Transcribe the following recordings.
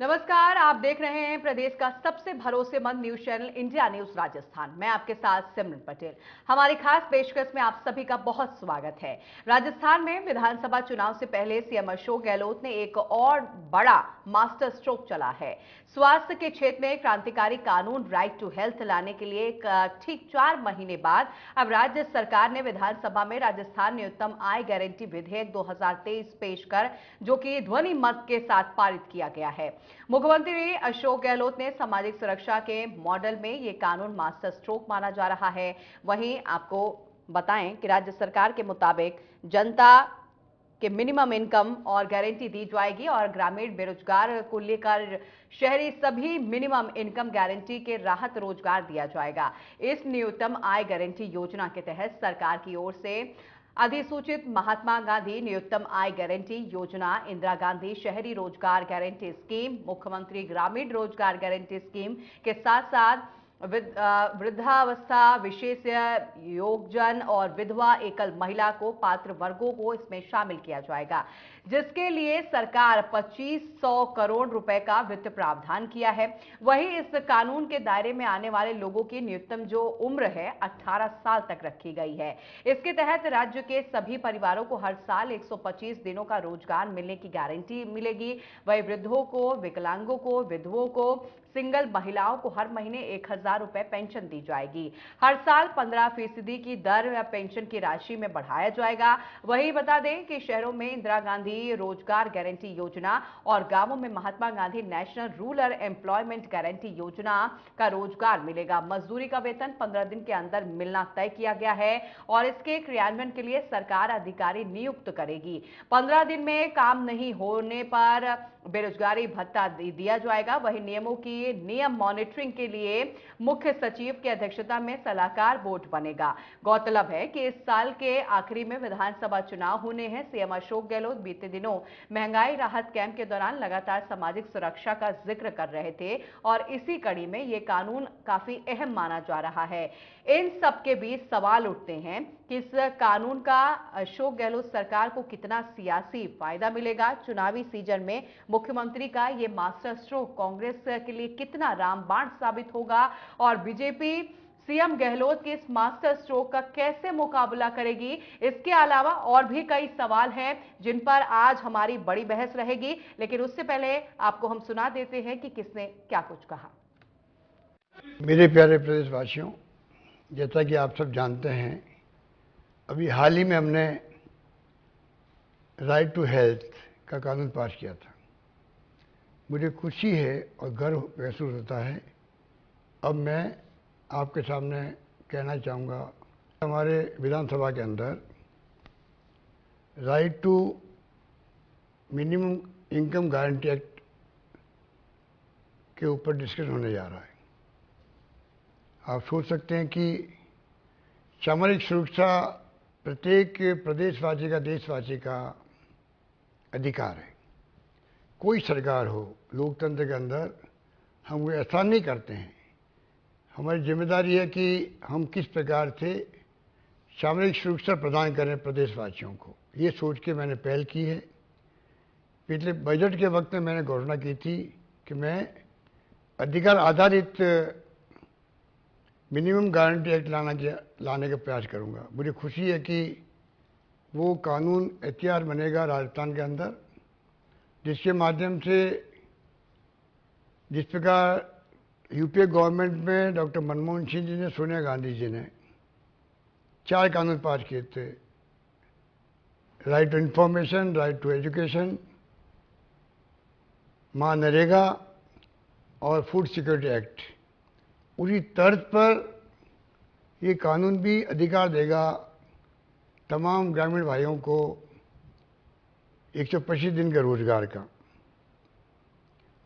नमस्कार, आप देख रहे हैं प्रदेश का सबसे भरोसेमंद news channel India news Rajasthan. मैं आपके साथ सिमरन पटेल। हमारी खास पेशकश में आप सभी का बहुत स्वागत है। राजस्थान में विधानसभा चुनाव से पहले सीएम अशोक गहलोत ने एक और बड़ा मास्टर स्ट्रोक चला है। स्वास्थ्य के क्षेत्र में क्रांतिकारी कानून राइट टू हेल्थ लाने के लिए ठीक 4 महीने बाद अब राज्य सरकार ने विधानसभा में राजस्थान न्यूनतम आय गारंटी विधेयक 2023 पेश कर, जो कि ध्वनि मत के साथ पारित किया गया है। मुख्यमंत्री अशोक गहलोत ने सामाजिक सुरक्षा के मॉडल में यह कानून मास्टर स्ट्रोक माना जा रहा है। वहीं आपको बताएं कि राज्य सरकार के मुताबिक जनता के मिनिमम इनकम और गारंटी दी जाएगी और ग्रामीण बेरोजगार को लेकर शहरी सभी मिनिमम इनकम गारंटी के राहत रोजगार दिया जाएगा। इस न्यूनतम आय गारंटी योजना के तहत सरकार की ओर से अधिसूचित महात्मा गांधी न्यूनतम आय गारंटी योजना, इंदिरा गांधी शहरी रोजगार गारंटी स्कीम, मुख्यमंत्री ग्रामीण रोजगार गारंटी स्कीम के साथ साथ वृद्धावस्था विशेष योगजन और विधवा एकल महिला को पात्र वर्गों को इसमें शामिल किया जाएगा, जिसके लिए सरकार 2500 करोड़ रुपए का वित्त प्रावधान किया है। वहीं इस कानून के दायरे में आने वाले लोगों की न्यूनतम जो उम्र है 18 साल तक रखी गई है। इसके तहत राज्य के सभी परिवारों को हर साल 125 दिनों का रोजगार मिलने की गारंटी मिलेगी। वहीं वृद्धों को, विकलांगों को, विधवों को, सिंगल महिलाओं को हर महीने 1000 रुपए पेंशन दी जाएगी। हर साल 15% की दर पेंशन की राशि में बढ़ाया जाएगा। वहीं बता दें कि शहरों में इंदिरा गांधी रोजगार गारंटी योजना और गांवों में Mahatma Gandhi National Rural Employment Guarantee योजना का रोजगार मिलेगा। मजदूरी का वेतन 15 दिन के अंदर मिलना तय किया गया है और इसके क्रियान्वयन के लिए सरकार अधिकारी नियुक्त करेगी। 15 दिन में काम नहीं होने पर बेरोजगारी भत्ता दिया जाएगा। वहीं नियमों की नियम मॉनिटरिंग के लिए मुख्य सचिव की अध्यक्षता में सलाहकार बोर्ड बनेगा। गौरतलब है कि इस साल के आखिरी में विधानसभा चुनाव होने हैं। सीएम अशोक गहलोत बीते दिनों महंगाई राहत कैंप के दौरान लगातार सामाजिक सुरक्षा का जिक्र कर रहे थे और इसी कड़ी में यह कानून काफी अहम माना जा रहा है। इन सबके बीच सवाल उठते हैं कि इस कानून का अशोक गहलोत सरकार को कितना सियासी फायदा मिलेगा। चुनावी सीजन में मुख्यमंत्री का यह मास्टर स्ट्रोक कांग्रेस के लिए कितना रामबाण साबित होगा और बीजेपी सीएम गहलोत के इस मास्टर स्ट्रोक का कैसे मुकाबला करेगी। इसके अलावा और भी कई सवाल हैं जिन पर आज हमारी बड़ी बहस रहेगी, लेकिन उससे पहले आपको हम सुना देते हैं कि किसने क्या कुछ कहा। मेरे प्यारे प्रदेशवासियों, जैसा कि आप सब जानते हैं, अभी हाल ही में हमने राइट टू हेल्थ का कानून पास किया था। मुझे खुशी है और गर्व महसूस होता है। अब मैं आपके सामने कहना चाहूँगा, हमारे विधानसभा के अंदर right to minimum income guarantee act के ऊपर डिस्कशन होने जा रहा है। आप सोच सकते हैं कि सामाजिक सुरक्षा प्रत्येक प्रदेशवासी का, देशवासी का अधिकार है। कोई सरकार हो, लोकतंत्र के अंदर हम वो ऐसा नहीं करते हैं। हमारी जिम्मेदारी है कि हम किस प्रकार से सामाजिक सुरक्षा प्रदान करें प्रदेशवासियों को। ये सोच के मैंने पहल की है। पिछले बजट के वक्त में मैंने घोषणा की थी कि मैं अधिकार आधारित मिनिमम गारंटी एक्ट लाने का प्रयास करूंगा। मुझे खुशी है कि वो कानून एहतियार बनेगा राजस्थान के अंदर, जिसके माध्यम से जिस प्रकार यूपीए गवर्नमेंट में डॉक्टर मनमोहन सिंह जी ने, सोनिया गांधी जी ने 4 कानून पास किए थे, right to information, right to education, मनरेगा और फूड सिक्योरिटी एक्ट, उसी तर्ज पर ये कानून भी अधिकार देगा तमाम ग्रामीण भाइयों को 125 दिन के रोजगार का।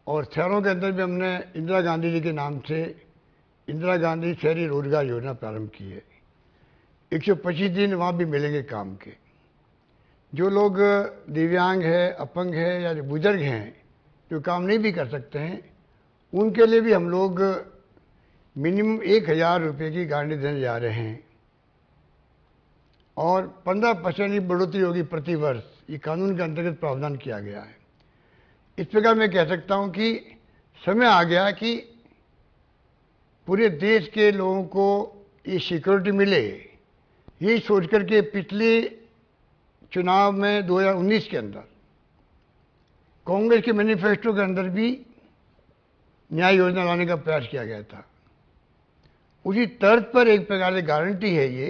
और शहरों के अंदर भी हमने इंदिरा गांधी जी के नाम से इंदिरा गांधी शहरी रोजगार योजना प्रारंभ की है। 125 दिन वहाँ भी मिलेंगे काम के। जो लोग दिव्यांग है, अपंग है या बुजुर्ग हैं, जो काम नहीं भी कर सकते हैं, उनके लिए भी हम लोग मिनिमम 1000 रुपये की गारंटी देने जा रहे हैं और 15% की बढ़ोतरी होगी प्रति वर्ष। ये कानून के अंतर्गत प्रावधान किया गया है। इस प्रकार मैं कह सकता हूं कि समय आ गया कि पूरे देश के लोगों को ये सिक्योरिटी मिले, यही सोच करके पिछले चुनाव में 2019 के अंदर कांग्रेस के मैनिफेस्टो के अंदर भी न्याय योजना लाने का प्रयास किया गया था। उसी तर्ज पर एक प्रकार से गारंटी है ये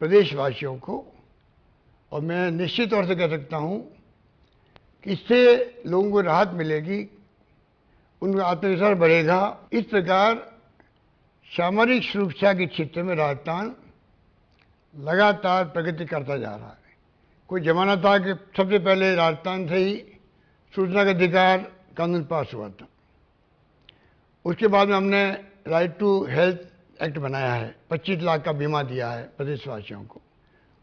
प्रदेशवासियों को, और मैं निश्चित तौर से कह सकता हूं कि इससे लोगों को राहत मिलेगी, उनका आत्मविश्वास बढ़ेगा। इस प्रकार सामरिक सुरक्षा के क्षेत्र में राजस्थान लगातार प्रगति करता जा रहा है। कोई जमाना था कि सबसे पहले राजस्थान से ही सूचना का अधिकार कानून पास हुआ था, उसके बाद में हमने राइट टू हेल्थ एक्ट बनाया है, 25 लाख का बीमा दिया है प्रदेशवासियों को।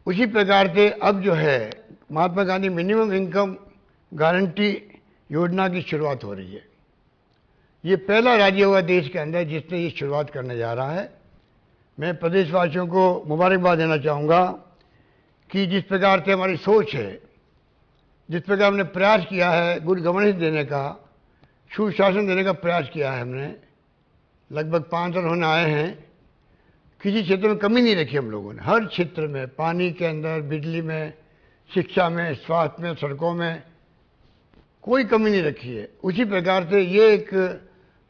उसी प्रकार से अब जो है Mahatma Gandhi minimum income guarantee योजना की शुरुआत हो रही है। ये पहला राज्य हुआ देश के अंदर जिसने ये शुरुआत करने जा रहा है। मैं प्रदेशवासियों को मुबारकबाद देना चाहूँगा कि जिस प्रकार से हमारी सोच है, जिस प्रकार हमने प्रयास किया है गुड गवर्नेंस देने का, सुशासन देने का प्रयास किया है हमने, लगभग 5 साल होने आए हैं, किसी क्षेत्र में कमी नहीं रखी हम लोगों ने। हर क्षेत्र में, पानी के अंदर, बिजली में, शिक्षा में, स्वास्थ्य में, सड़कों में कोई कमी नहीं रखी है। उसी प्रकार से ये एक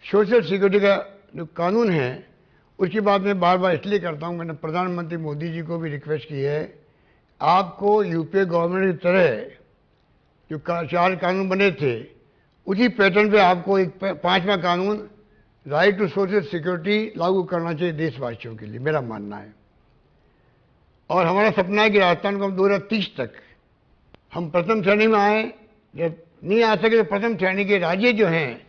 सोशल सिक्योरिटी का जो कानून है, उसकी बात मैं बार बार इसलिए करता हूँ, मैंने प्रधानमंत्री मोदी जी को भी रिक्वेस्ट की है, आपको यूपीए गवर्नमेंट की तरह जो 4 कानून बने थे उसी पैटर्न पे आपको एक 5वां कानून राइट टू सोशल सिक्योरिटी लागू करना चाहिए देशवासियों के लिए, मेरा मानना है। और हमारा सपना है कि राजस्थान को हम 2030 तक हम प्रथम श्रेणी में आए। जब नहीं आ सके तो प्रथम श्रेणी के राज्य जो हैं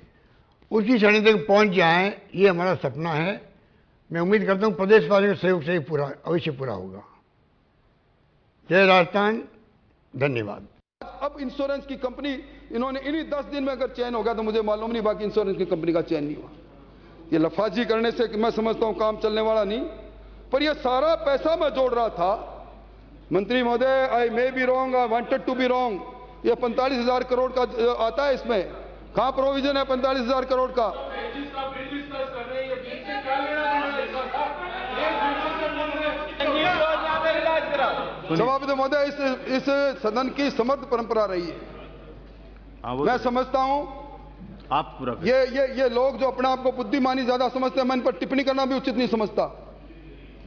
उसी श्रेणी तक पहुंच जाएं, ये हमारा सपना है। मैं उम्मीद करता हूं प्रदेशवासियों के सहयोग से पूरा अवश्य पूरा होगा। जय राजस्थान, धन्यवाद। अब इंश्योरेंस की कंपनी इन्होंने इन्हीं 10 दिन में अगर चयन हो गया तो मुझे मालूम नहीं बाकी इंश्योरेंस की कंपनी का चयन नहीं हुआ। ये लफाजी करने से मैं समझता हूं काम चलने वाला नहीं, पर ये सारा पैसा मैं जोड़ रहा था। मंत्री महोदय, I may be wrong, I wanted to be wrong. ये 45,000 करोड़ का आता है, इसमें कहां प्रोविजन है 45,000 करोड़ का? सभापति महोदय, इस सदन की समर्थ परंपरा रही है। मैं समझता हूं आप पूरा ये लोग जो अपने आप को बुद्धिमानी ज्यादा समझते हैं, मैं इन पर टिप्पणी करना भी उचित नहीं समझता,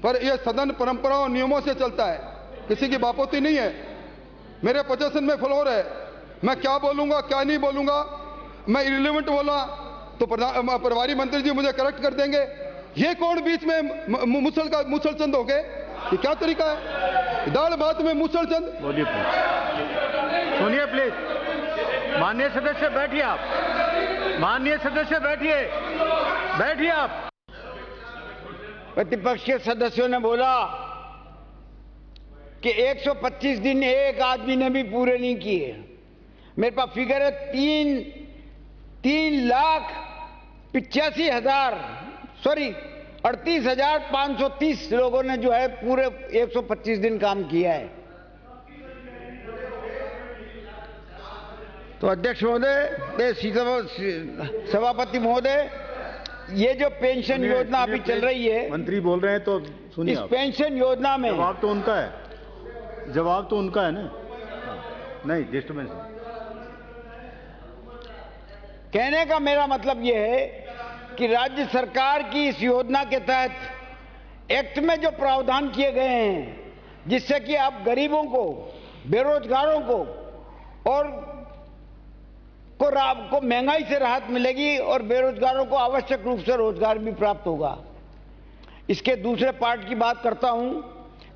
पर यह सदन परंपरा और नियमों से चलता है, किसी की बापोती नहीं है। मेरे पोजीशन में फ्लोर है, मैं क्या बोलूंगा क्या नहीं बोलूंगा। मैं इरिलेवेंट बोला तो प्रभारी मंत्री जी मुझे करेक्ट कर देंगे। ये कौन बीच में मुसलचंद हो गए? ये क्या तरीका है? दाल बात में मुसलचंद। बोलिए प्लीज, सुनिए प्लीज। माननीय सदस्य बैठिए, आप माननीय सदस्य बैठिए आप। प्रतिपक्ष के सदस्यों ने बोला कि 125 दिन एक आदमी ने भी पूरे नहीं किए। मेरे पास फिगर है 38,530 लोगों ने जो है पूरे 125 दिन काम किया है। तो अध्यक्ष महोदय, सभापति महोदय, ये जो पेंशन योजना अभी चल रही है, मंत्री बोल रहे हैं तो सुनिए। इस पेंशन योजना में जवाब तो उनका है ना। नहीं, डिस्टर्बेंस। कहने का मेरा मतलब यह है कि राज्य सरकार की इस योजना के तहत एक्ट में जो प्रावधान किए गए हैं, जिससे कि आप गरीबों को, बेरोजगारों को और को महंगाई से राहत मिलेगी और बेरोजगारों को आवश्यक रूप से रोजगार भी प्राप्त होगा। इसके दूसरे पार्ट की बात करता हूं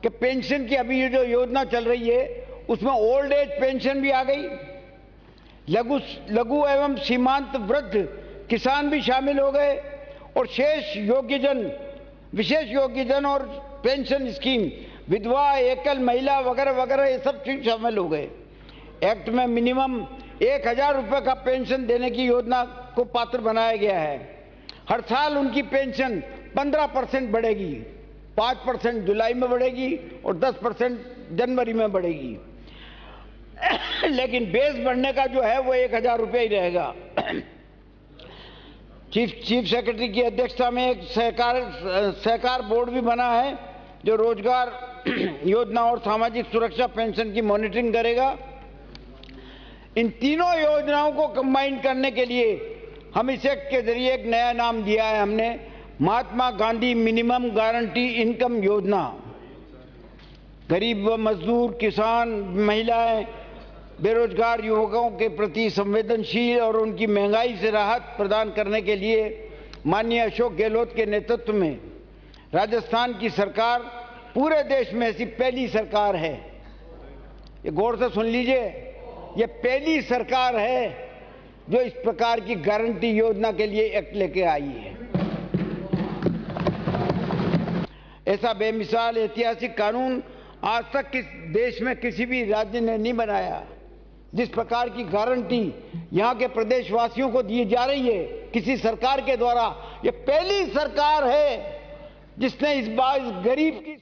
कि पेंशन की अभी ये जो योजना चल रही है उसमें ओल्ड एज पेंशन भी आ गई, लघु एवं सीमांत वृद्ध किसान भी शामिल हो गए और शेष योग्यजन, विशेष योग्यजन और पेंशन स्कीम, विधवा, एकल महिला वगैरह वगैरह ये सब चीज शामिल हो गए। एक्ट में मिनिमम 1,000 रुपए का पेंशन देने की योजना को पात्र बनाया गया है। हर साल उनकी पेंशन 15% बढ़ेगी, 5% जुलाई में बढ़ेगी और 10% जनवरी में बढ़ेगी। लेकिन बेस बढ़ने का जो है वो 1,000 रुपये ही रहेगा। चीफ सेक्रेटरी की अध्यक्षता में एक सहकार बोर्ड भी बना है जो रोजगार योजना और सामाजिक सुरक्षा पेंशन की मॉनिटरिंग करेगा। इन तीनों योजनाओं को कंबाइन करने के लिए हम इसे के जरिए एक नया नाम दिया है हमने, Mahatma Gandhi minimum guarantee income योजना। गरीब व मजदूर, किसान, महिलाएं, बेरोजगार युवकों के प्रति संवेदनशील और उनकी महंगाई से राहत प्रदान करने के लिए माननीय अशोक गहलोत के नेतृत्व में राजस्थान की सरकार पूरे देश में ऐसी पहली सरकार है, ये गौर से सुन लीजिए, ये पहली सरकार है जो इस प्रकार की गारंटी योजना के लिए एक्ट लेके आई है। ऐसा बेमिसाल ऐतिहासिक कानून आज तक किस देश में किसी भी राज्य ने नहीं बनाया। जिस प्रकार की गारंटी यहाँ के प्रदेशवासियों को दी जा रही है किसी सरकार के द्वारा, ये पहली सरकार है जिसने इस बार इस गरीब की।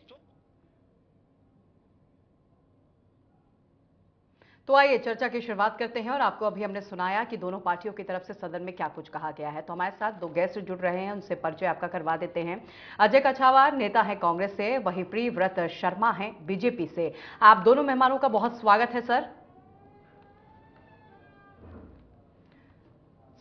तो आइए चर्चा की शुरुआत करते हैं और आपको अभी हमने सुनाया कि दोनों पार्टियों की तरफ से सदन में क्या कुछ कहा गया है। तो हमारे साथ दो गेस्ट जुड़ रहे हैं, उनसे परिचय आपका करवा देते हैं। अजय कछावार नेता है कांग्रेस से, वहीं प्रियव्रत शर्मा हैं बीजेपी से। आप दोनों मेहमानों का बहुत स्वागत है सर।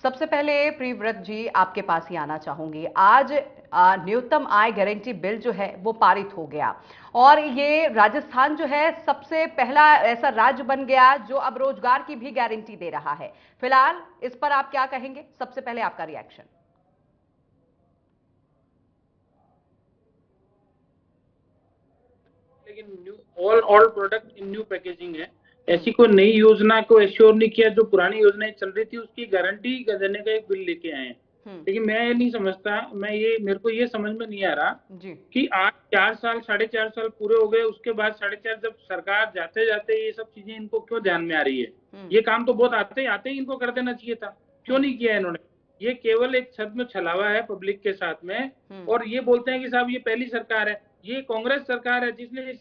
सबसे पहले प्रियव्रत जी आपके पास ही आना चाहूंगी। आज न्यूनतम आय गारंटी बिल जो है वो पारित हो गया और ये राजस्थान जो है सबसे पहला ऐसा राज्य बन गया जो अब रोजगार की भी गारंटी दे रहा है। फिलहाल इस पर आप क्या कहेंगे? सबसे पहले आपका रिएक्शन। लेकिन all product in new packaging है, ऐसी कोई नई योजना को एश्योर नहीं किया। जो पुरानी योजनाएं चल रही थी उसकी गारंटी देने का एक बिल लेके आए हैं। लेकिन मैं ये नहीं समझता, मेरे को ये समझ में नहीं आ रहा कि आज 4 साल 4.5 साल पूरे हो गए, उसके बाद 4.5 जब सरकार जाते जाते ये सब चीजें इनको क्यों ध्यान में आ रही है? ये काम तो बहुत आते ही इनको कर देना चाहिए था, क्यों नहीं किया इन्होंने? ये केवल एक छद में छलावा है पब्लिक के साथ में। और ये बोलते हैं कि साहब ये पहली सरकार है। ये कांग्रेस सरकार है जिसने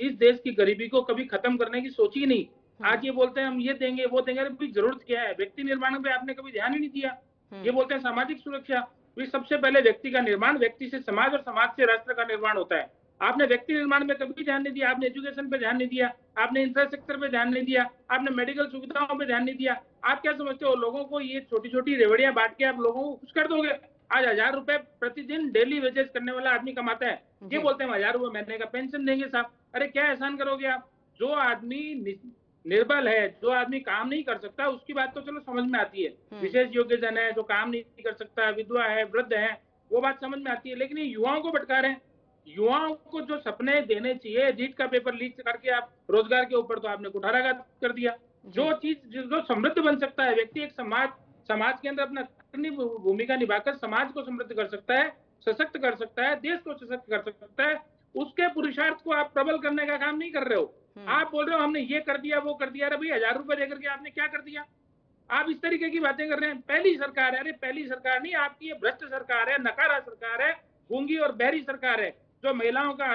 इस देश की गरीबी को कभी खत्म करने की सोची नहीं। आज ये बोलते हैं हम ये देंगे वो देंगे, अरे भाई जरूरत क्या है? व्यक्ति निर्माण पे आपने कभी ध्यान ही नहीं दिया। ये बोलते हैं सामाजिक सुरक्षा, तो सबसे पहले व्यक्ति का निर्माण, व्यक्ति से समाज और समाज से राष्ट्र का निर्माण होता है। आपने व्यक्ति निर्माण में कभी ध्यान नहीं दिया, आपने एजुकेशन पे ध्यान नहीं दिया, आपने इंफ्रास्ट्रक्चर पे ध्यान नहीं दिया, आपने मेडिकल सुविधाओं पे ध्यान नहीं दिया। आप क्या समझते हो लोगों को ये छोटी छोटी रेवड़ियां बांट के आप लोगों को खुश कर दोगे? आज 1000 रुपए प्रतिदिन डेली वेजेस करने वाला आदमी कमाता है, ये बोलते हैं 1000 रुपए महीने का पेंशन देंगे साहब। अरे क्या एहसान करोगे आप? जो आदमी निर्बल है, जो आदमी काम नहीं कर सकता, उसकी बात तो चलो समझ में आती है। विशेष योग्यजन है, जो काम नहीं कर सकता, विधवा है, वृद्ध है, वो बात समझ में आती है। लेकिन ये युवाओं को भटका रहे हैं। युवाओं को जो सपने देने चाहिए, नीट का पेपर लीक करके आप रोजगार के ऊपर तो आपने कुठाराघात कर दिया। जो चीज जो समृद्ध बन सकता है, व्यक्ति एक समाज के अंदर अपना भूमिका निभाकर समाज को समृद्ध कर सकता है, सशक्त कर सकता है, देश को सशक्त कर सकता है, उसके पुरुषार्थ को आप प्रबल करने का काम नहीं कर रहे हो। आप बोल रहे हो हमने ये कर दिया वो कर दिया। अरे भाई 1000 रुपए देकर के आपने क्या कर दिया? आप इस तरीके की बातें कर रहे हैं। पहली सरकार है। अरे पहली सरकार नहीं, आपकी ये भ्रष्ट सरकार है, नकारा सरकार है, गूंगी और बहरी सरकार है, जो महिलाओं का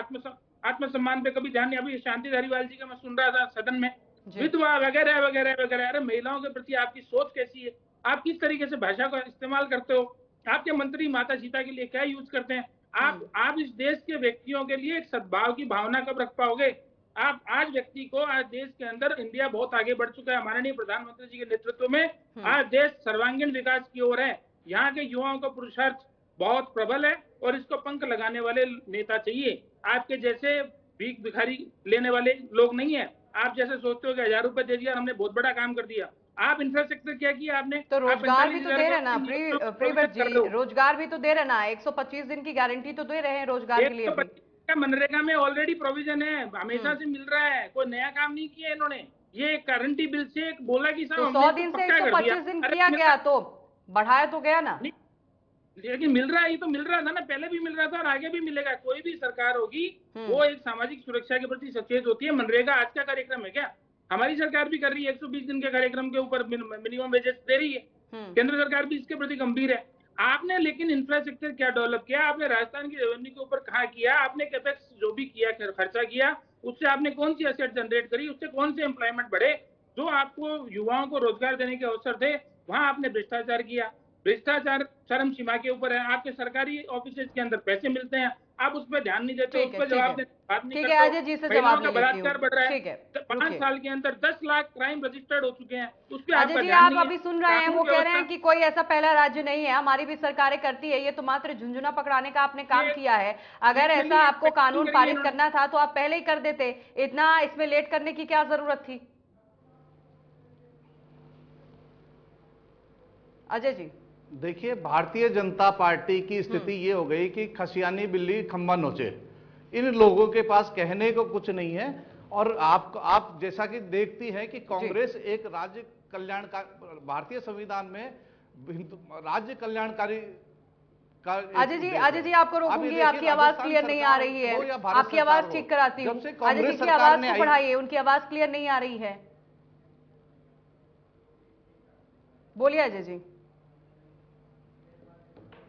आत्मसम्मान पे कभी ध्यान नहीं। अभी शांति धारीवाल जी का मैं सुन रहा था सदन में, विधवा वगैरह वगैरह वगैरह। अरे महिलाओं के प्रति आपकी सोच कैसी है? आप किस तरीके से भाषा का इस्तेमाल करते हो? आपके मंत्री माता सीता के लिए क्या यूज करते हैं? आप इस देश के व्यक्तियों के लिए एक सद्भाव की भावना कब रख पाओगे? आप आज व्यक्ति को, आज देश के अंदर इंडिया बहुत आगे बढ़ चुका है माननीय प्रधानमंत्री जी के नेतृत्व में। आज देश सर्वांगीण विकास की ओर है। यहाँ के युवाओं का पुरुषार्थ बहुत प्रबल है और इसको पंख लगाने वाले नेता चाहिए। आपके जैसे भीख भिखारी लेने वाले लोग नहीं है। आप जैसे सोचते हो कि 1000 रुपए दे दिया हमने बहुत बड़ा काम कर दिया। आप इंफ्रास्ट्रक्चर क्या किया आपने? तो रोजगार भी तो दे रहे ना प्रियव्रत जी, रोजगार भी तो दे रहे ना। 125 दिन की गारंटी तो दे रहे हैं रोजगार के लिए। मनरेगा में ऑलरेडी प्रोविजन है, हमेशा से मिल रहा है, कोई नया काम नहीं किया इन्होंने। ये गारंटी बिल से एक बोला कि तो 100 दिन से 125 दिन किया गया तो बढ़ाया तो गया ना। लेकिन मिल रहा है, ये तो मिल रहा था ना, पहले भी मिल रहा था और आगे भी मिलेगा। कोई भी सरकार होगी वो एक सामाजिक सुरक्षा के प्रति सचेत होती है। मनरेगा आज का कार्यक्रम है क्या? हमारी सरकार भी कर रही है, 120 दिन के कार्यक्रम के ऊपर मिनिमम वेजेस दे रही है। केंद्र सरकार भी इसके प्रति गंभीर है। आपने लेकिन इंफ्रास्ट्रक्चर क्या डेवलप किया? आपने राजस्थान की रेवेन्यू के ऊपर कहाँ किया? आपने कैपेक्स जो भी किया, खर्चा किया, उससे आपने कौन सी एसेट जनरेट करी? उससे कौन से एम्प्लॉयमेंट बढ़े? जो आपको युवाओं को रोजगार देने के अवसर थे, वहां आपने भ्रष्टाचार किया। भ्रष्टाचार चरम सीमा के ऊपर है। आपके सरकारी ऑफिसेज के अंदर पैसे मिलते हैं, आप उस पर ध्यान नहीं देते, उस पर जवाब बात नहीं करते। अजय जी से महिलाओं जवाब का बलात्कार बढ़ रहा है। ठीक है, 5 साल के अंदर 10 लाख क्राइम रजिस्टर्ड हो चुके हैं, उस पर अजय जी आप अभी सुन रहे हैं, वो कह रहे हैं कि कोई ऐसा पहला राज्य नहीं है, हमारी भी सरकारें करती है, ये तो मात्र झुंझुना पकड़ाने का आपने काम किया है। अगर ऐसा आपको कानून पारित करना था तो आप पहले ही कर देते, इतना इसमें लेट करने की क्या जरूरत थी? अजय जी देखिए, भारतीय जनता पार्टी की स्थिति ये हो गई कि खसियानी बिल्ली खंबा नोचे। इन लोगों के पास कहने को कुछ नहीं है। और आप जैसा कि देखती हैं कि कांग्रेस एक राज्य कल्याणकारी, भारतीय संविधान में राज्य कल्याणकारी का। अजय जी आपको रोकूंगी, आपकी आवाज क्लियर नहीं आ रही है, आपकी आवाज ठीक कराती हूँ। अजय जी की आवाज को बढ़ाइए, उनकी आवाज क्लियर नहीं आ रही है, बोलिए अजय जी।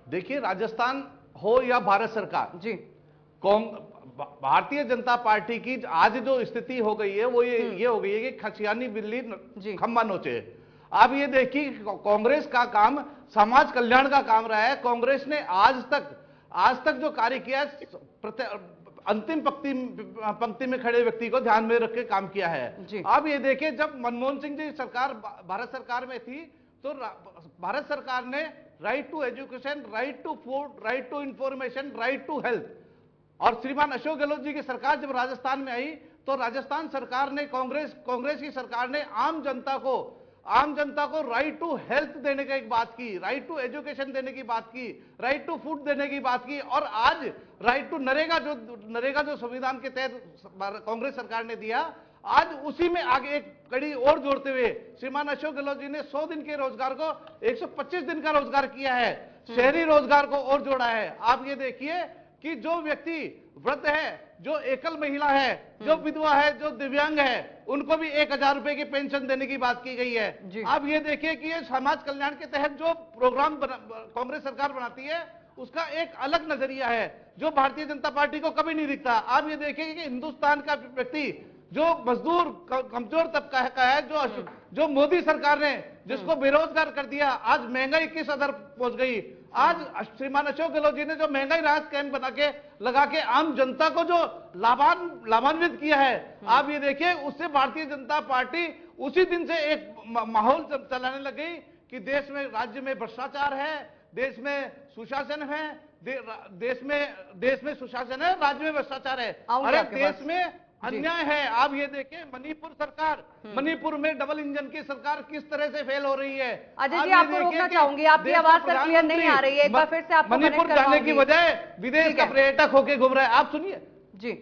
देखिए, राजस्थान हो या भारत सरकार जी, भारतीय जनता पार्टी की आज जो स्थिति हो गई है वो ये हो गई है कि खसियानी बिल्ली खंबा नोचे। आप ये देखिए, कांग्रेस का काम समाज कल्याण का काम रहा है। कांग्रेस ने आज तक जो कार्य किया है, अंतिम पंक्ति में खड़े व्यक्ति को ध्यान में रख के काम किया है। आप ये देखिए, जब मनमोहन सिंह जी सरकार भारत सरकार में थी तो भारत सरकार ने right to education, right to food, right to information, right to health, और श्रीमान अशोक गहलोत जी की सरकार जब राजस्थान में आई तो राजस्थान सरकार ने, कांग्रेस की सरकार ने आम जनता को राइट टू हेल्थ देने की एक बात की, राइट टू एजुकेशन देने की बात की, राइट टू फूड देने की बात की, और आज राइट टू नरेगा जो संविधान के तहत कांग्रेस सरकार ने दिया, आज उसी में आगे एक कड़ी और जोड़ते हुए श्रीमान अशोक गहलोत जी ने 100 दिन के रोजगार को 125 दिन का रोजगार किया है, शहरी रोजगार को और जोड़ा है। आप ये देखिए कि जो व्यक्ति वृद्ध है, जो एकल महिला है, जो विधवा है, जो दिव्यांग है, उनको भी 1000 रुपए की पेंशन देने की बात की गई है। आप ये देखिए कि ये समाज कल्याण के तहत जो प्रोग्राम कांग्रेस सरकार बनाती है उसका एक अलग नजरिया है जो भारतीय जनता पार्टी को कभी नहीं दिखता। आप ये देखिए कि हिंदुस्तान का व्यक्ति जो मजदूर कमजोर तबका का है, जो मोदी सरकार ने जिसको बेरोजगार कर दिया, आज महंगाई किस हद पहुंच गई। आज श्रीमान अशोक गहलोत जी ने जो महंगाई राहत कैंप बना के लगा के आम जनता को जो लाभान्वित किया है, आप ये देखिए, उससे भारतीय जनता पार्टी उसी दिन से एक माहौल चलाने लग गई कि देश में, राज्य में भ्रष्टाचार है, देश में सुशासन है, देश में सुशासन है, राज्य में भ्रष्टाचार है, अरे देश में अन्याय है। आप ये देखें, मणिपुर सरकार, मणिपुर में डबल इंजन की सरकार किस तरह से फेल हो रही है। अजय जी आपको रोकना चाहूंगी, आपकी आवाज सर क्लियर नहीं आ रही है, एक बार फिर से आपको मणिपुर जाने की बजाय विदेश का पर्यटक होके घूम रहा है। आप सुनिए जी,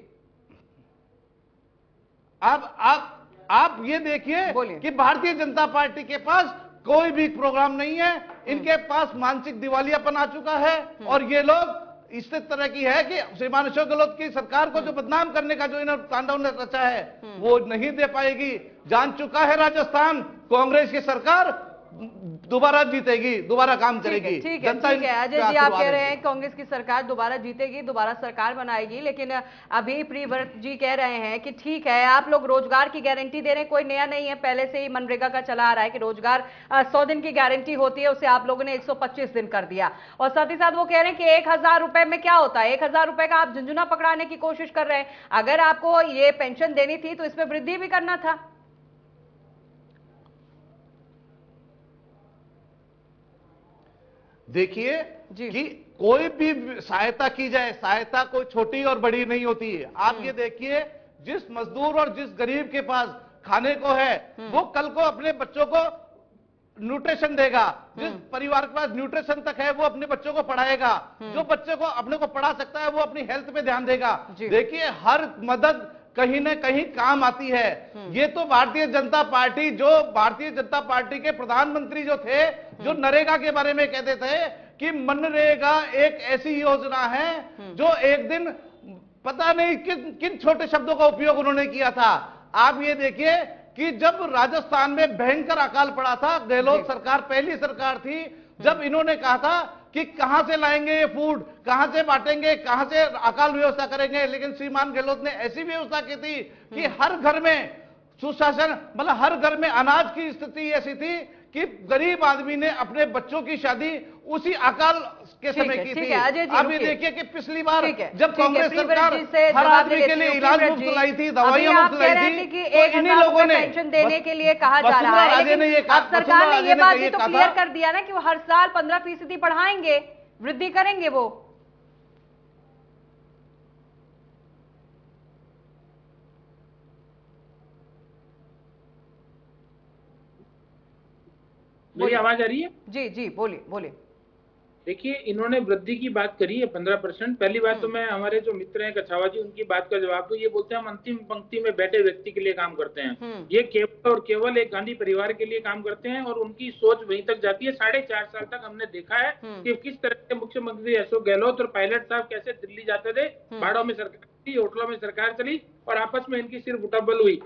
आप ये देखिए कि भारतीय जनता पार्टी के पास कोई भी प्रोग्राम नहीं है, इनके पास मानसिक दिवालियापन आ चुका है, और ये लोग इस तरह की है कि श्रीमान अशोक गहलोत की सरकार को जो बदनाम करने का जो इन्होंने तांडव ने रचा है वो नहीं दे पाएगी। जान चुका है राजस्थान, कांग्रेस की सरकार दोबारा जीतेगी, दोबारा काम करेगी। ठीक है अजय जी, आप कह रहे हैं कांग्रेस की सरकार दोबारा जीतेगी, दोबारा सरकार बनाएगी, लेकिन अभी प्रियव्रत जी कह रहे हैं कि ठीक है, आप लोग रोजगार की गारंटी दे रहे हैं, कोई नया नहीं है, पहले से ही मनरेगा का चला आ रहा है कि रोजगार 100 दिन की गारंटी होती है, उसे आप लोगों ने 125 दिन कर दिया। और साथ ही साथ वो कह रहे हैं कि 1000 रुपए में क्या होता है, 1000 रुपए का आप झुंझुना पकड़ाने की कोशिश कर रहे हैं। अगर आपको ये पेंशन देनी थी तो इसमें वृद्धि भी करना था। देखिए कि कोई भी सहायता की जाए, सहायता कोई छोटी और बड़ी नहीं होती है। आप ये देखिए, जिस मजदूर और जिस गरीब के पास खाने को है वो कल को अपने बच्चों को न्यूट्रिशन देगा, जिस परिवार के पास न्यूट्रिशन तक है वो अपने बच्चों को पढ़ाएगा, जो बच्चे को अपने को पढ़ा सकता है वो अपनी हेल्थ पे ध्यान देगा। देखिए, हर मदद कहीं ना कहीं काम आती है। ये तो भारतीय जनता पार्टी, जो भारतीय जनता पार्टी के प्रधानमंत्री जो थे, जो नरेगा के बारे में कहते थे कि मनरेगा एक ऐसी योजना है जो एक दिन पता नहीं किन छोटे शब्दों का उपयोग उन्होंने किया था। आप ये देखिए कि जब राजस्थान में भयंकर अकाल पड़ा था, गहलोत सरकार पहली सरकार थी जब इन्होंने कहा था कि कहां से लाएंगे ये फूड, कहां से बांटेंगे, कहां से अकाल व्यवस्था करेंगे, लेकिन श्रीमान गहलोत ने ऐसी व्यवस्था की थी कि हर घर में सुशासन, मतलब हर घर में अनाज की स्थिति ऐसी थी कि गरीब आदमी ने अपने बच्चों की शादी उसी अकाल के समय की थी। अब ये देखिए कि पिछली बार जब कांग्रेस सरकार हर आदमी के लिए इलाज मुफ्त लाई थी, दवाइयां मुफ्त लाई थी, तो इन्हीं लोगों ने पेंशन देने के लिए कहा जा रहा है, लेकिन अब सरकार ने ये बात भी तो क्लियर कर दिया ना कि वो हर साल 15% बढ़ाएंगे, वृद्धि करेंगे वो। मेरी आवाज आ रही है? जी जी बोलिए बोलिए। देखिए, इन्होंने वृद्धि की बात करी है 15%। पहली बात तो मैं हमारे जो मित्र हैं कछावा जी, उनकी बात का जवाब दूं। ये बोलते हैं हम अंतिम पंक्ति में बैठे व्यक्ति के लिए काम करते हैं। ये केवल और केवल एक गांधी परिवार के लिए काम करते हैं और उनकी सोच वहीं तक जाती है। 4.5 साल तक हमने देखा है कि किस तरह से मुख्यमंत्री अशोक गहलोत और पायलट साहब कैसे दिल्ली जाते थे, भाड़ों में सरकार चली, होटलों में सरकार चली और आपस में इनकी सिर्फ उठबल हुई।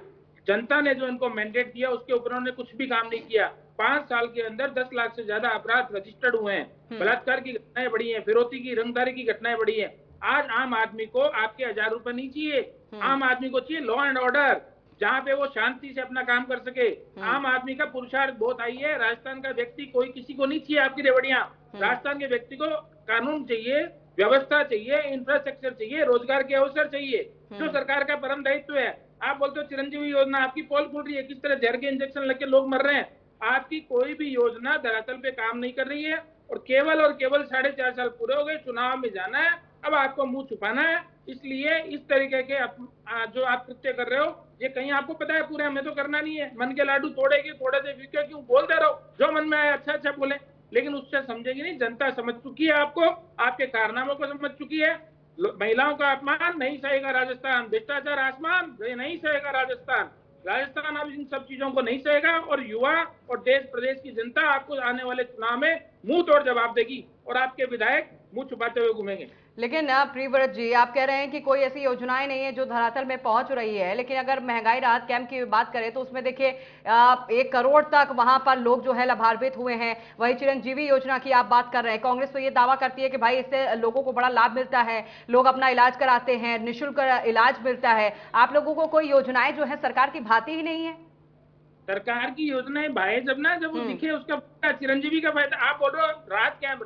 जनता ने जो इनको मैंडेट दिया उसके ऊपर उन्होंने कुछ भी काम नहीं किया। 5 साल के अंदर 10 लाख से ज्यादा अपराध रजिस्टर्ड हुए हैं, बलात्कार की घटनाएं बढ़ी हैं, फिरौती की रंगदारी की घटनाएं बढ़ी हैं। आज आम आदमी को आपके 1000 रुपए नहीं चाहिए, आम आदमी को चाहिए लॉ एंड ऑर्डर, जहां पे वो शांति से अपना काम कर सके। आम आदमी का पुरुषार्थ बहुत आई है। राजस्थान का व्यक्ति कोई किसी को नहीं चाहिए आपकी रेवड़ियां। राजस्थान के व्यक्ति को कानून चाहिए, व्यवस्था चाहिए, इंफ्रास्ट्रक्चर चाहिए, रोजगार के अवसर चाहिए, जो सरकार का परम दायित्व है। आप बोलते हो चिरंजीवी योजना, आपकी पोल खुल रही है, किस तरह जहर के इंजेक्शन लग के लोग मर रहे हैं। आपकी कोई भी योजना धरातल पे काम नहीं कर रही है और केवल 4.5 साल पूरे हो गए, चुनाव में जाना है, अब आपको मुंह छुपाना है। इसलिए इस तरीके के जो आप कृत्य कर रहे हो, ये कहीं आपको पता है पूरे हमें तो करना नहीं है। मन के लाडू तोड़ेगी, थोड़े से फीके क्यों बोलते रहो, जो मन में आए अच्छा अच्छा बोले, लेकिन उससे समझेगी नहीं। जनता समझ चुकी है आपको, आपके कारनामों को समझ चुकी है। महिलाओं का अपमान नहीं सहेगा राजस्थान, भ्रष्टाचार आसमान नहीं सहेगा राजस्थान। राजस्थान अब इन सब चीजों को नहीं सहेगा और युवा और देश प्रदेश की जनता आपको आने वाले चुनाव में मुंह तोड़ जवाब देगी और आपके विधायक मुंह छुपाते हुए घूमेंगे। लेकिन प्रियव्रत जी, आप कह रहे हैं कि कोई ऐसी योजनाएं नहीं है जो धरातल में पहुंच रही है, लेकिन अगर महंगाई राहत कैंप की बात करें तो उसमें देखिए 1 करोड़ तक वहां पर लोग जो है लाभान्वित हुए हैं। वही चिरंजीवी योजना की आप बात कर रहे हैं, कांग्रेस तो ये दावा करती है कि भाई इससे लोगों को बड़ा लाभ मिलता है, लोग अपना इलाज कराते हैं, निःशुल्क इलाज मिलता है। आप लोगों को कोई योजनाएं जो है सरकार की भाती ही नहीं है। सरकार की योजनाएं भाई जब वो दिखे उसका चिरंजीवी का फायदा। आप बोल रहे हो राहत कैंप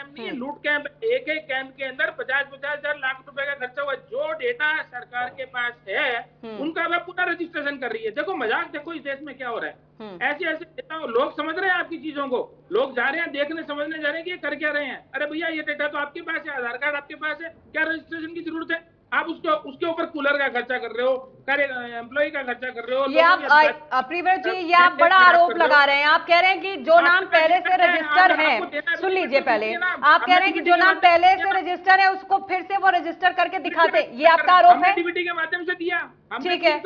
नहीं है, लूट कैंप। एक कैंप के अंदर 50-50 लाख रुपए का खर्चा हुआ। जो डेटा सरकार के पास है उनका वह पूरा रजिस्ट्रेशन कर रही है। देखो मजाक, देखो इस देश में क्या हो रहा है। ऐसे डेटा लोग समझ रहे हैं आपकी चीजों को, लोग जा रहे हैं देखने, समझने जा रहे हैं कि ये कर क्या रहे हैं। अरे भैया, ये डेटा तो आपके पास है, आधार कार्ड आपके पास है, क्या रजिस्ट्रेशन की जरूरत है? आप उसके ऊपर कूलर का खर्चा कर रहे हो, एम्प्लॉय का खर्चा कर रहे हो। ये आप प्रियव्रत जी, ये आप बड़ा आरोप लगा रहे हैं। आप कह रहे हैं कि जो नाम पहले से रजिस्टर है, सुन लीजिए पहले, आप कह रहे हैं कि जो नाम पहले से रजिस्टर है उसको फिर से वो रजिस्टर करके दिखाते, ये आपका आरोप है? डीबीटी के माध्यम से दिया। ठीक है,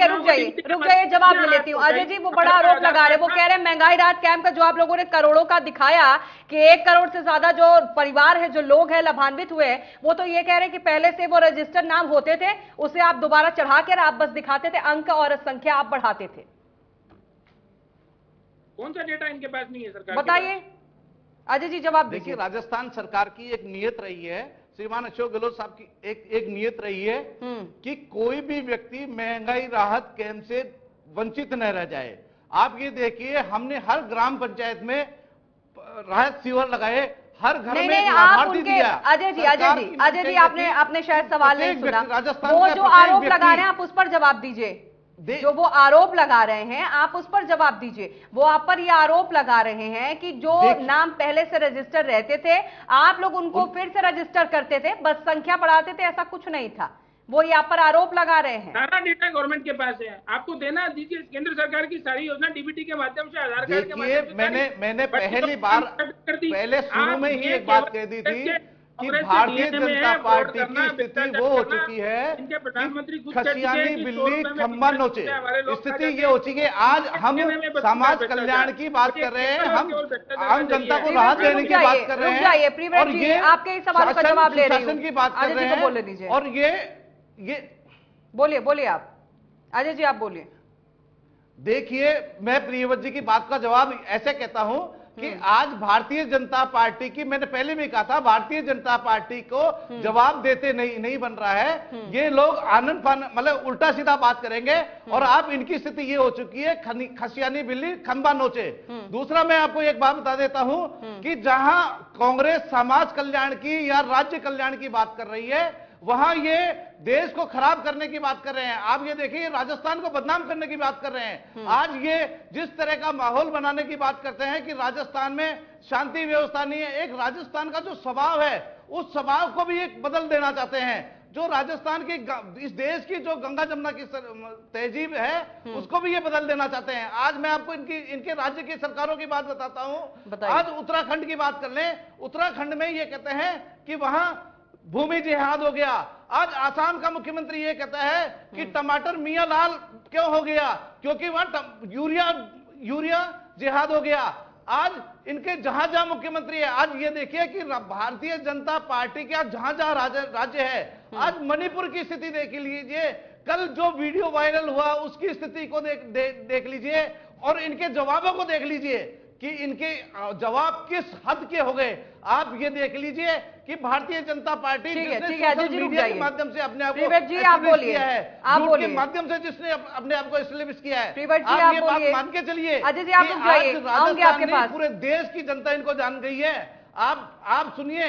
रुक जाइए, जवाब ले लेती हूँ। अजय जी, वो बड़ा आरोप लगा रहे हैं, वो कह रहे हैं महंगाई राहत कैंप का जो आप लोगों ने करोड़ों का दिखाया कि 1 करोड़ से ज्यादा जो परिवार है, जो लोग हैं लाभान्वित हुए, वो तो ये कह रहे हैं कि पहले से वो रजिस्टर नाम होते थे, उसे आप दोबारा चढ़ा कर आप बस दिखाते थे, अंक और संख्या आप बढ़ाते थे। कौन सा डेटा इनके पास नहीं है सरकार? बताइए अजय जी, जवाब देखिए, राजस्थान सरकार की एक नियत रही है, श्रीमान अशोक गहलोत साहब की एक नियत रही है कि कोई भी व्यक्ति महंगाई राहत कैंप से वंचित न रह जाए। आप ये देखिए, हमने हर ग्राम पंचायत में राहत शिविर लगाए, हर घर में लाभार्थी दिया। अजय जी, आपने शायद सवाल नहीं सुना। वो जो आरोप लगा रहे हैं आप उस पर जवाब दीजिए। जो वो आरोप लगा रहे हैं आप उस पर जवाब दीजिए। वो आप पर ये आरोप लगा रहे हैं कि जो नाम पहले से रजिस्टर रहते थे, आप लोग उनको फिर से रजिस्टर करते थे, बस संख्या बढ़ाते थे, ऐसा कुछ नहीं था। वो यहाँ पर आरोप लगा रहे हैं। सारा डेटा गवर्नमेंट के पास है, आपको देना दीजिए। केंद्र सरकार की सारी योजना डीबीटी के माध्यम से, आधार कार्ड के माध्यम से। मैंने पहले शुरू में ही एक बात कह दी थी कि भारतीय जनता पार्टी की स्थिति वो हो चुकी है कि खसियानी बिल्ली खम्बा नोचे। स्थिति ये हो चुकी है। आज हम समाज कल्याण की बात कर रहे हैं, हम आम जनता को राहत देने की बात कर रहे हैं, और ये आपके सवाल का जवाब ले रही हूं, की बात कर रहे हैं। और ये बोलिए आप अजय जी, आप बोलिए। देखिए, मैं प्रियव्रत जी की बात का जवाब ऐसे कहता हूं कि आज भारतीय जनता पार्टी की, मैंने पहले भी कहा था, भारतीय जनता पार्टी को जवाब देते नहीं बन रहा है। ये लोग आनंद फान मतलब उल्टा सीधा बात करेंगे और आप इनकी स्थिति ये हो चुकी है, खसियानी बिल्ली खंबा नोचे। दूसरा मैं आपको एक बात बता देता हूं कि जहां कांग्रेस समाज कल्याण की या राज्य कल्याण की बात कर रही है, वहां ये देश को खराब करने की बात कर रहे हैं। आप ये देखिए, राजस्थान को बदनाम करने की बात कर रहे हैं। आज ये जिस तरह का माहौल बनाने की बात करते हैं कि राजस्थान में शांति व्यवस्था नहीं है, एक राजस्थान का जो स्वभाव है उस स्वभाव को भी एक बदल देना चाहते हैं। जो राजस्थान की, इस देश की जो गंगा जमुना की तहजीब है उसको भी ये बदल देना चाहते हैं। आज मैं आपको इनके राज्य की सरकारों की बात बताता हूं। आज उत्तराखंड की बात कर लें, उत्तराखंड में ये कहते हैं कि वहां भूमि जिहाद हो गया। आज आसाम का मुख्यमंत्री ये कहता है कि टमाटर मियां लाल क्यों हो गया, क्योंकि वहां यूरिया जिहाद हो गया। आज इनके जहां जहां मुख्यमंत्री है, आज ये देखिए कि भारतीय जनता पार्टी के जहां जहां राज्य है। आज मणिपुर की स्थिति देख लीजिए, कल जो वीडियो वायरल हुआ उसकी स्थिति को देख लीजिए और इनके जवाबों को देख लीजिए कि इनके जवाब किस हद के हो गए। आप ये देख लीजिए कि भारतीय जनता पार्टी मीडिया के माध्यम से अपने आप को किया है, झूठ के माध्यम से जिसने अपने आप को एस्टेब्लिश किया है। आप ये बात मान के चलिए कि आज राजस्थान में पूरे देश की जनता इनको जान गई है। आप सुनिए,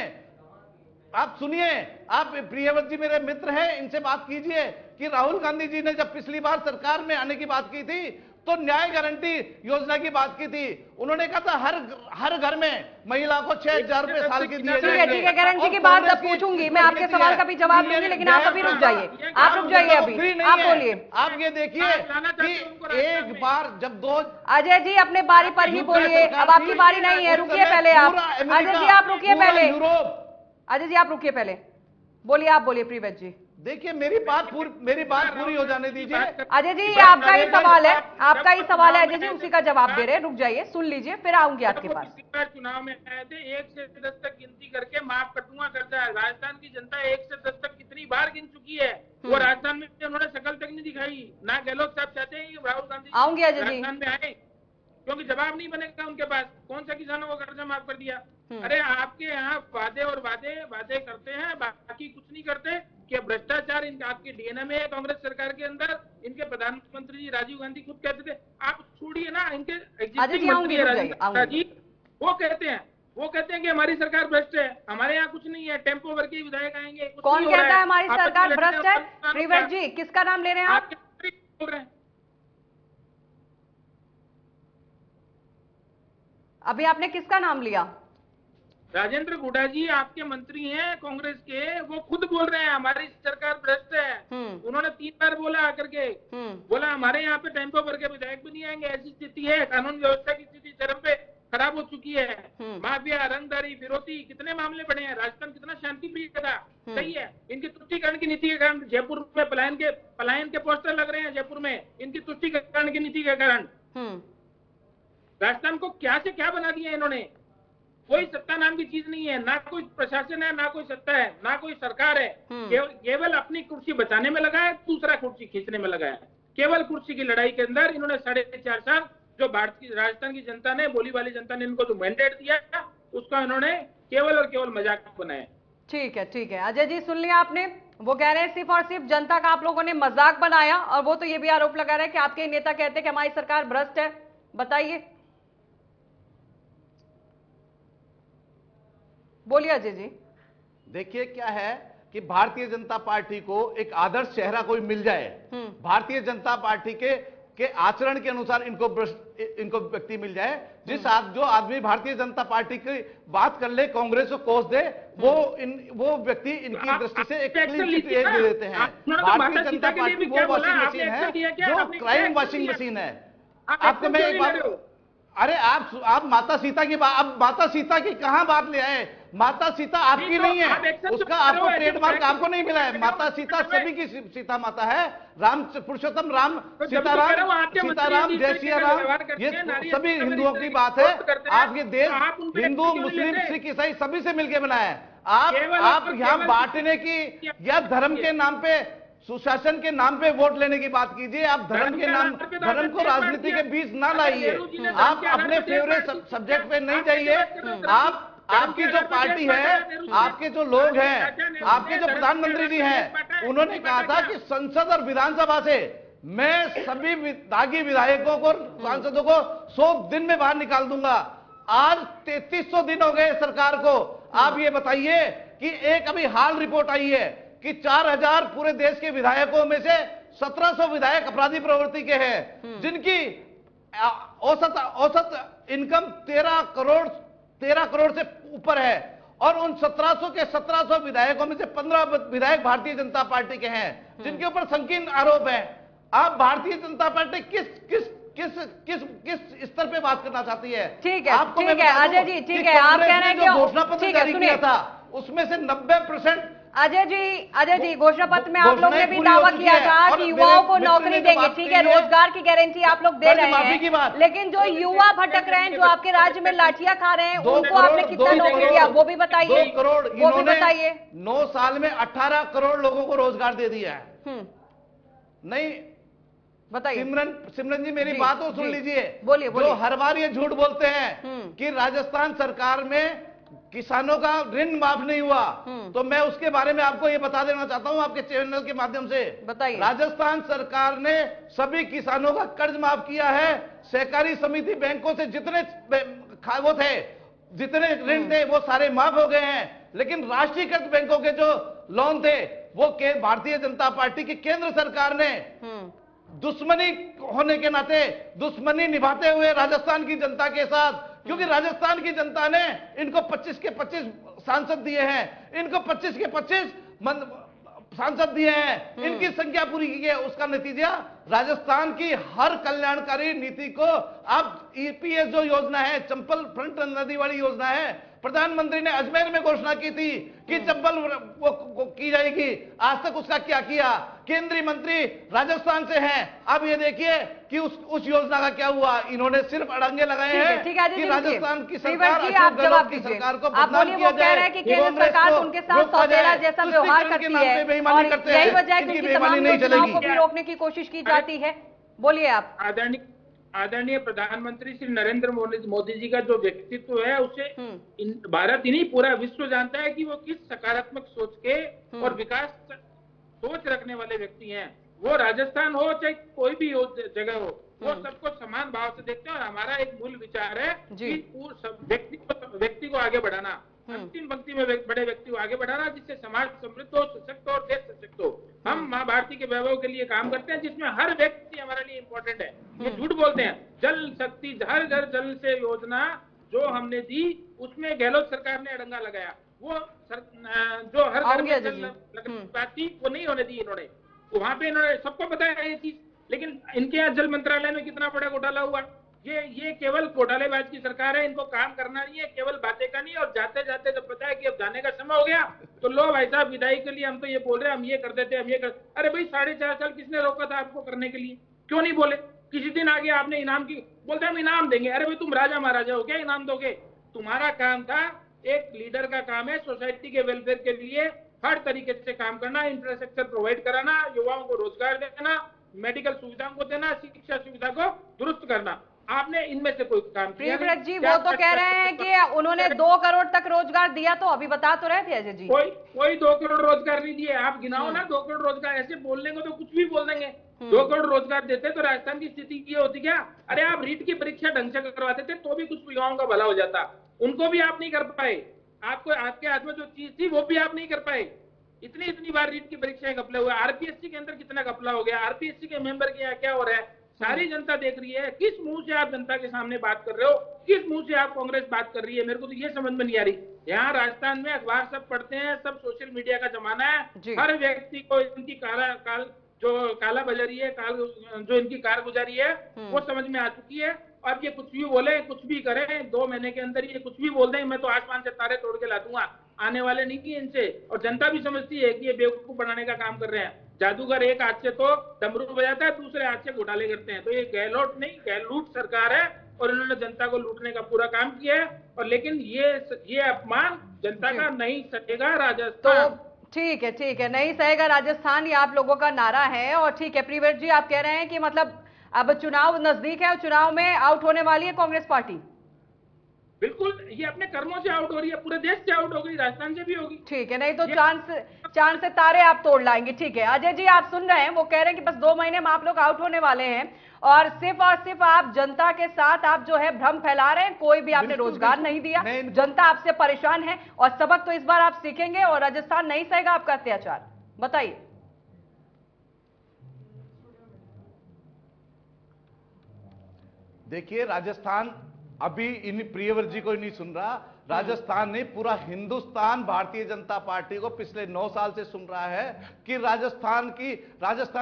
आप प्रियव्रत जी मेरे मित्र हैं, इनसे बात कीजिए कि राहुल गांधी जी ने जब पिछली बार सरकार में आने की बात की थी तो न्याय गारंटी योजना की बात की थी। उन्होंने कहा था हर घर में महिला को 6,000 रुपए साल की दिए जाएंगे। ठीक है, गारंटी की बात अब पूछूंगी मैं, आपके सवाल का भी जवाब दूंगी, लेकिन आप अभी रुक जाइए, आप रुक जाइए, अभी आप बोलिए। आप ये देखिए कि एक बार जब दो, अजय जी अपने बारी पर ही बोलिए, अब आपकी बारी नहीं है, रुकिए पहले आप। अजय जी आप रुकिए पहले, अजय जी आप रुकिए पहले, बोलिए, आप बोलिए प्रियव्रत जी। देखिए मेरी बात पूरी हो जाने दीजिए। अजय जी आपका ही सवाल है, आपका ही सवाल है अजय जी, उसी का जवाब दे रहे हैं, रुक जाइए, सुन लीजिए, फिर आऊंगी आपके पास। चुनाव में आए थे, 1 से 10 तक गिनती करके माफ कटूंगा करता है। राजस्थान की जनता 1 से 10 तक कितनी बार गिन चुकी है, वो राजस्थान में उन्होंने शकल तक नहीं दिखाई। ना गहलोत साहब चाहते हैं कि राहुल गांधी आऊंगी अजय जी राजस्थान में आए, क्योंकि जवाब नहीं बनेगा उनके पास। कौन सा किसानों को कर्जा माफ कर दिया? अरे आपके यहाँ वादे करते हैं, बाकी कुछ नहीं करते। क्या भ्रष्टाचार इनका आपके डीएनए में है कांग्रेस सरकार के अंदर? इनके प्रधानमंत्री जी राजीव गांधी खुद कहते थे, आप छोड़िए ना, इनके एग्जिस्टिंग मंत्री राजीव, वो कहते हैं कि हमारी सरकार भ्रष्ट है, हमारे यहाँ कुछ नहीं है, टेम्पो वर्ग के विधायक आएंगे। कौन कहता है हमारी सरकार भ्रष्ट है? प्रियव्रत जी किसका नाम ले रहे हैं आप? बोल रहे हैं अभी आपने किसका नाम लिया? राजेंद्र गुडा जी आपके मंत्री हैं कांग्रेस के, वो खुद बोल रहे हैं हमारी सरकार भ्रष्ट है। उन्होंने 3 बार बोला आकर के, बोला हमारे यहाँ पे टेम्पो भर के विधायक भी नहीं आएंगे, ऐसी स्थिति है, कानून व्यवस्था की स्थिति चरम पे खराब हो चुकी है। माफिया, रंगदारी, फिरौती, कितने मामले बढ़े हैं। राजस्थान कितना शांति प्रिय था, सही है। इनकी तुष्टीकरण की नीति के कारण जयपुर में पलायन के पोस्टर लग रहे हैं, जयपुर में इनकी तुष्टीकरण की नीति के कारण। राजस्थान को क्या से क्या बना दिया इन्होंने। कोई सत्ता नाम की चीज नहीं है, ना कोई प्रशासन है, ना कोई सत्ता है, ना कोई सरकार है। केवल अपनी कुर्सी बचाने में लगा है, दूसरा कुर्सी खींचने में लगा है। केवल कुर्सी की लड़ाई के अंदर इन्होंने 4.5 साल जो राजस्थान की जनता ने, बोली वाली जनता ने इनको जो मैंडेट दिया उसका इन्होंने केवल और केवल मजाक बनाया। ठीक है अजय जी सुन लिया आपने। वो कह रहे हैं सिर्फ और सिर्फ जनता का आप लोगों ने मजाक बनाया, और वो तो ये भी आरोप लगा रहे हैं कि आपके नेता कहते हैं कि हमारी सरकार भ्रष्ट है। बताइए, बोलिए अजय जी। देखिए क्या है कि भारतीय जनता पार्टी को एक आदर्श चेहरा कोई मिल जाए, भारतीय जनता पार्टी के आचरण के अनुसार इनको व्यक्ति मिल जाए, जो आदमी भारतीय जनता पार्टी की बात कर ले, कांग्रेस को कोस दे, वो व्यक्ति इनकी दृष्टि से एक क्लीन चिट दे देते हैं। भारतीय जनता पार्टी वो वॉशिंग मशीन है जो क्राइम वॉशिंग मशीन है। आपको मैं एक बात, अरे आप माता सीता की कहां बात ले आए? माता सीता आपकी नहीं है, उसका आपको ट्रेडमार्क आपको नहीं मिला है। माता सीता सभी की सीता माता है। राम पुरुषोत्तम राम, सीताराम, जय सिया राम, ये सभी हिंदुओं की बात है। आप ये देश हिंदू, मुस्लिम, सिख, ईसाई सभी से मिलकर बना है। आप यहाँ बांटने की या धर्म के नाम पे सुशासन के नाम पे वोट लेने की बात कीजिए। आप धर्म के नाम, धर्म को राजनीति के बीच ना लाइए। आप अपने फेवरेट सब्जेक्ट पे नहीं जाइए। आपकी जो पार्टी है, आपके जो लोग हैं, आपके जो प्रधानमंत्री जी हैं, उन्होंने कहा था कि संसद और विधानसभा से मैं सभी दागी विधायकों को, सांसदों को 100 दिन में बाहर निकाल दूंगा। आज 3300 दिन हो गए सरकार को। आप ये बताइए कि एक अभी हाल रिपोर्ट आई है कि 4000 पूरे देश के विधायकों में से 1700 विधायक अपराधी प्रवृत्ति के हैं, जिनकी औसत इनकम 13 करोड़ से ऊपर है। और उन 1700 के 1700 विधायकों में से 15 विधायक भारतीय जनता पार्टी के हैं, जिनके ऊपर संकीर्ण आरोप है। आप भारतीय जनता पार्टी किस स्तर पे बात करना चाहती है? ठीक है, ठीक है अजय जी, ठीक है। आप कह रहे हैं कि घोषणा पत्र जारी किया था उसमें से 90% अजय जी घोषणा पत्र में आप लोग ने भी दावा किया था कि युवाओं को नौकरी देंगे। ठीक है, रोजगार की गारंटी आप लोग दे रहे हैं, लेकिन जो युवा भटक रहे हैं, जो आपके राज्य में लाठियां खा रहे हैं, उनको आपने कितना नौकरी दिया वो भी बताइए। 2 करोड़ वो भी बताइए। 9 साल में 18 करोड़ लोगों को रोजगार दे दिया है। नहीं बताइए सिमरन जी, मेरी बात तो सुन लीजिए। बोलिए। जो हर बार ये झूठ बोलते हैं कि राजस्थान सरकार में किसानों का ऋण माफ नहीं हुआ, तो मैं उसके बारे में आपको ये बता देना चाहता हूं आपके चैनल के माध्यम से। बताइए। राजस्थान सरकार ने सभी किसानों का कर्ज माफ किया है। सहकारी समिति बैंकों से जितने वो थे, जितने ऋण थे, वो सारे माफ हो गए हैं। लेकिन राष्ट्रीयकृत बैंकों के जो लोन थे, वो भारतीय जनता पार्टी की केंद्र सरकार ने दुश्मनी होने के नाते दुश्मनी निभाते हुए राजस्थान की जनता के साथ, क्योंकि राजस्थान की जनता ने इनको 25 के 25 सांसद दिए हैं, इनको 25 के 25 सांसद दिए हैं, इनकी संख्या पूरी की है। उसका नतीजा राजस्थान की हर कल्याणकारी नीति को, अब ईपीएस जो योजना है, चंबल फ्रंट नदी वाली योजना है, प्रधानमंत्री ने अजमेर में घोषणा की थी कि चंबल वो की जाएगी। आज तक उसका क्या किया? केंद्रीय मंत्री राजस्थान से हैं। अब ये देखिए कि उस योजना का क्या हुआ। इन्होंने सिर्फ अड़ंगे लगाए हैं कि राजस्थान की सरकार, अशोक गहलोत की सरकार को बदनाम किया जाए, केंद्र सरकार उनके साथ सौतेला जैसा व्यवहार करती है और यही वजह है कि तमाम योजनाओं को भी रोकने की कोशिश की जाती है। बोलिए आप। आदरणीय प्रधानमंत्री श्री नरेंद्र मोदी जी का जो व्यक्तित्व है, उसे भारत ही नहीं पूरा विश्व जानता है कि वो किस सकारात्मक सोच के और विकास सोच रखने वाले व्यक्ति हैं। वो राजस्थान हो चाहे कोई भी जगह हो, वो सबको समान भाव से देखते हैं। और हमारा एक मूल विचार है कि व्यक्ति को आगे बढ़ाना, अंतिम पंक्ति में बड़े व्यक्ति को आगे बढ़ाना, जिससे समाज समृद्ध हो, सशक्त हो और देश सशक्त हो। हम माँ भारती के वैभव के लिए काम करते हैं, जिसमें हर व्यक्ति हमारे लिए इंपॉर्टेंट है। ये झूठ बोलते हैं। जल शक्ति, हर घर जल से योजना जो हमने दी, उसमें गहलोत सरकार ने अड़ंगा लगाया। वो जो हर घर में जल लगने की बात थी, वो नहीं होने दी इन्होंने। वहां पे इन्होंने सबको बताया ये चीज, लेकिन इनके यहाँ जल मंत्रालय में कितना बड़ा घोटाला हुआ। ये केवल घोटालेबाज की सरकार है। इनको काम करना नहीं है, केवल बातें करनी है। और जाते जाते जब पता है कि अब जाने का समय हो गया, तो लो भाई साहब विदाई के लिए हम तो ये बोल रहे हैं, हम ये कर देते, हम ये कर। अरे भाई 4.5 साल किसने रोका था आपको करने के लिए? क्यों नहीं बोले? किसी दिन आगे आपने इनाम की बोलते हम इनाम देंगे। अरे भाई तुम राजा महाराजा हो क्या, इनाम दोगे? तुम्हारा काम था, एक लीडर का काम है सोसाइटी के वेलफेयर के लिए हर तरीके से काम करना, इंफ्रास्ट्रक्चर प्रोवाइड कराना, युवाओं को रोजगार देना, मेडिकल सुविधाओं को देना, शिक्षा सुविधा को दुरुस्त करना। आपने इनमें से कोई काम किया? जी वो तो कह रहे हैं कि उन्होंने 2 करोड़ तक रोजगार दिया, तो अभी बता तो रहे थे अजय जी। कोई 2 करोड़ रोजगार नहीं दिए। आप गिनाओ ना 2 करोड़ रोजगार। ऐसे बोलने को तो कुछ भी बोल देंगे। 2 करोड़ रोजगार देते तो राजस्थान की स्थिति ये होती क्या? अरे आप रीट की परीक्षा ढंग से करवाते थे तो भी कुछ युवाओं का भला हो जाता। उनको भी आप नहीं कर पाए। आपको आपके हाथ में जो चीज थी वो भी आप नहीं कर पाए। इतनी बार रीट की परीक्षाएं घपले हुए। आरपीएससी के अंदर कितना घपला हो गया, आरपीएससी के मेंबर के यहाँ क्या हो रहा है, सारी जनता देख रही है। किस मुंह से आप जनता के सामने बात कर रहे हो, किस मुंह से आप कांग्रेस बात कर रही है? मेरे को तो ये समझ में नहीं आ रही। यहाँ राजस्थान में अखबार सब पढ़ते हैं, सब सोशल मीडिया का जमाना है। हर व्यक्ति को इनकी काला बाजारी है, जो इनकी कारगुजारी है वो समझ में आ चुकी है। अब ये कुछ भी बोले, कुछ भी करें, 2 महीने के अंदर ये कुछ भी बोल दें, मैं तो आसमान से तारे तोड़ के ला दूंगा। आने वाले नहीं किए इनसे। और जनता भी समझती है कि ये बेवकूफ बनाने का काम कर रहे हैं। जादूगर एक हाथ से तो डमरू बजाता है, दूसरे हाथ से घोटाले करते हैं। तो ये गहलोत नहीं, गहलूट सरकार है और इन्होंने जनता को लूटने का पूरा काम किया है। और लेकिन ये अपमान जनता का नहीं सकेगा राजस्थान। ठीक है, नहीं सहेगा राजस्थान, ये आप लोगों का नारा है। और ठीक है प्रीव्रत जी, आप कह रहे हैं कि मतलब अब चुनाव नजदीक है और चुनाव में आउट होने वाली है कांग्रेस पार्टी। बिल्कुल, ये अपने कर्मों से आउट हो रही है, पूरे देश से आउट हो गई, राजस्थान से भी होगी। ठीक है, नहीं तो चांद से तारे आप तोड़ लाएंगे। ठीक है अजय जी, आप सुन रहे हैं, वो कह रहे हैं कि बस 2 महीने में आप लोग आउट होने वाले हैं और सिर्फ आप जनता के साथ आप जो है भ्रम फैला रहे हैं। कोई भी आपने रोजगार नहीं दिया, जनता आपसे परेशान है और सबक तो इस बार आप सीखेंगे और राजस्थान नहीं सहेगा आपका अत्याचार। बताइए। देखिए, राजस्थान अभी इन प्रियव्रत जी को नहीं सुन रहा, राजस्थान नहीं पूरा हिंदुस्तान भारतीय जनता पार्टी को पिछले 9 साल से सुन रहा है कि राजस्थान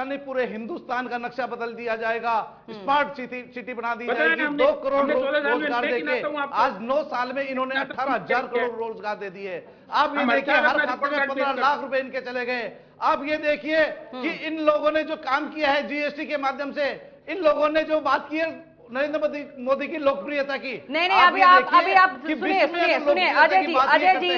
ने पूरे हिंदुस्तान का नक्शा बदल दिया जाएगा, स्मार्ट सिटी बना दी जाएगी। 2 करोड़ रोजगार देके आज 9 साल में इन्होंने 18,000 करोड़ रोजगार दे दिए। अब ये देखिए हर खाते में 15 लाख रुपए इनके चले गए। अब ये देखिए कि इन लोगों ने जो काम किया है जीएसटी के माध्यम से, इन लोगों ने जो बात की है नरेंद्र मोदी की लोकप्रियता की। नहीं अभी आप सुनिए अजय जी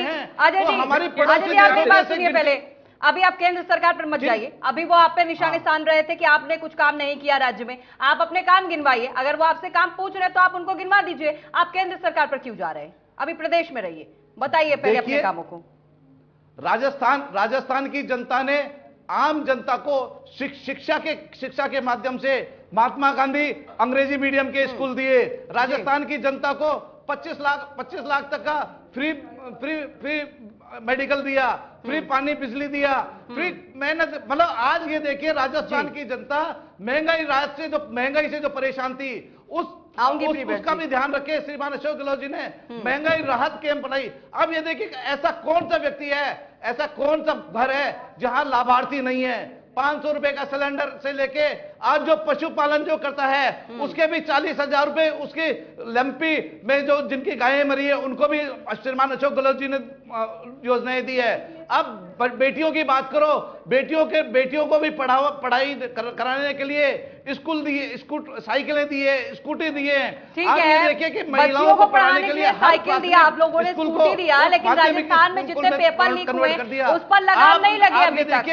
हमारी बात सुनिए पहले। अभी आप केंद्र सरकार पर मत जाइए, अभी वो आप पे निशाने साध रहे थे कि आपने कुछ काम नहीं किया राज्य में। आप अपने काम गिनवाइए, अगर वो आपसे काम पूछ रहे तो आप उनको गिनवा दीजिए। आप केंद्र सरकार पर क्यों जा रहे हैं? अभी प्रदेश में रहिए, बताइए पहले अपने कामों को। राजस्थान की जनता ने आम जनता को शिक्षा के माध्यम से महात्मा गांधी अंग्रेजी मीडियम के स्कूल दिए। राजस्थान की जनता को 25 लाख तक का फ्री मेडिकल दिया, फ्री पानी बिजली दिया, फ्री मेहनत। मतलब आज ये देखिए राजस्थान की जनता महंगाई से जो परेशान थी उसका भी ध्यान रखे श्रीमान अशोक गहलोत जी ने महंगाई राहत कैंप बनाई। अब ये देखिए ऐसा कौन सा व्यक्ति है, ऐसा कौन सा घर है जहां लाभार्थी नहीं है। 500 रुपए का सिलेंडर से लेके आज जो पशुपालन जो करता है उसके भी 40,000 रुपए, उसकी लंपी में जो जिनकी गायें मरी है उनको भी श्रीमान अशोक गहलोत जी ने योजनाएं दी है। अब बेटियों की बात करो, बेटियों को भी पढ़ाई कराने के लिए स्कूल दिए, साइकिलें दिए, स्कूटी दिए। ठीक है, देखिए कि महिलाओं को पढ़ाने के लिए साइकिल दिया, आप लोगों ने स्कूटी दिया, लेकिन राजस्थान में जितने पेपर लीक हुए उस पर लगाम नहीं लगी अभी तक।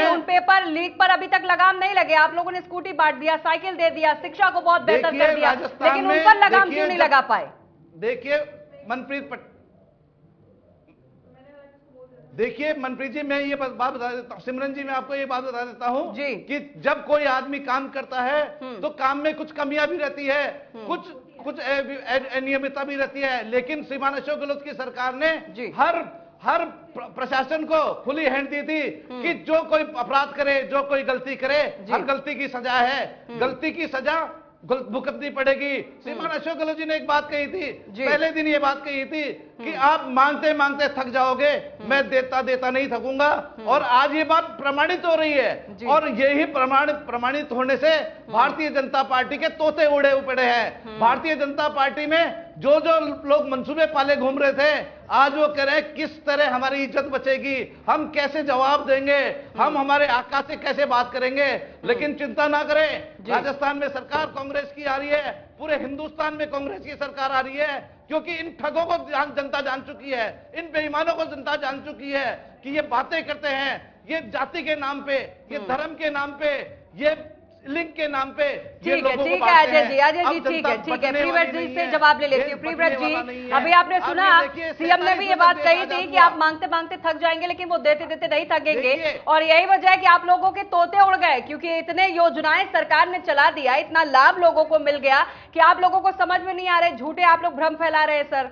उन पेपर लीक पर अभी तक लगाम नहीं लगे। आप लोगों ने स्कूटी बांट दिया, साइकिल दे दिया, शिक्षा को बहुत बेहतर कर दिया, लेकिन उन पर लगाम क्यों नहीं लगा पाए? देखिए मनप्रीत जी, मैं ये बात बता देता हूँ, सिमरन जी मैं आपको ये बात बता देता हूँ कि जब कोई आदमी काम करता है तो काम में कुछ कमियां भी रहती है, कुछ अनियमितता भी रहती है, लेकिन श्रीमान अशोक गहलोत की सरकार ने हर प्रशासन को खुली हैंड दी थी कि जो कोई अपराध करे, जो कोई गलती करे, हर गलती की सजा है, गलती की सजा भुगतनी पड़ेगी। श्रीमान अशोक गहलोत जी ने एक बात कही थी, पहले दिन ये बात कही थी कि आप मांगते मांगते थक जाओगे, मैं देता नहीं थकूंगा। और आज ये बात प्रमाणित हो रही है और यही प्रमाणित होने से भारतीय जनता पार्टी के तोते उड़े पड़े हैं। भारतीय जनता पार्टी में जो लोग मंसूबे पाले घूम रहे थे, आज वो कह रहे हैं किस तरह हमारी इज्जत बचेगी, हम कैसे जवाब देंगे, हम हमारे आका से कैसे बात करेंगे। लेकिन चिंता ना करें, राजस्थान में सरकार कांग्रेस की आ रही है, पूरे हिंदुस्तान में कांग्रेस की सरकार आ रही है, क्योंकि इन ठगों को जनता जान चुकी है, इन बेईमानों को जनता जान चुकी है कि ये बातें करते हैं, ये जाति के नाम पे, ये धर्म के नाम पे, ये लिंक के नाम पे। ठीक है अजय जी ठीक है प्रीव्रत जी से जवाब ले लेती हूँ। प्रीव्रत जी, अभी आपने सुना सीएम ने भी ये बात कही थी कि आप मांगते मांगते थक जाएंगे, लेकिन वो देते देते नहीं थकेंगे। और यही वजह है कि आप लोगों के तोते उड़ गए, क्योंकि इतने योजनाएं सरकार ने चला दिया, इतना लाभ लोगों को मिल गया कि आप लोगों को समझ में नहीं आ रहे, झूठे आप लोग भ्रम फैला रहे हैं। सर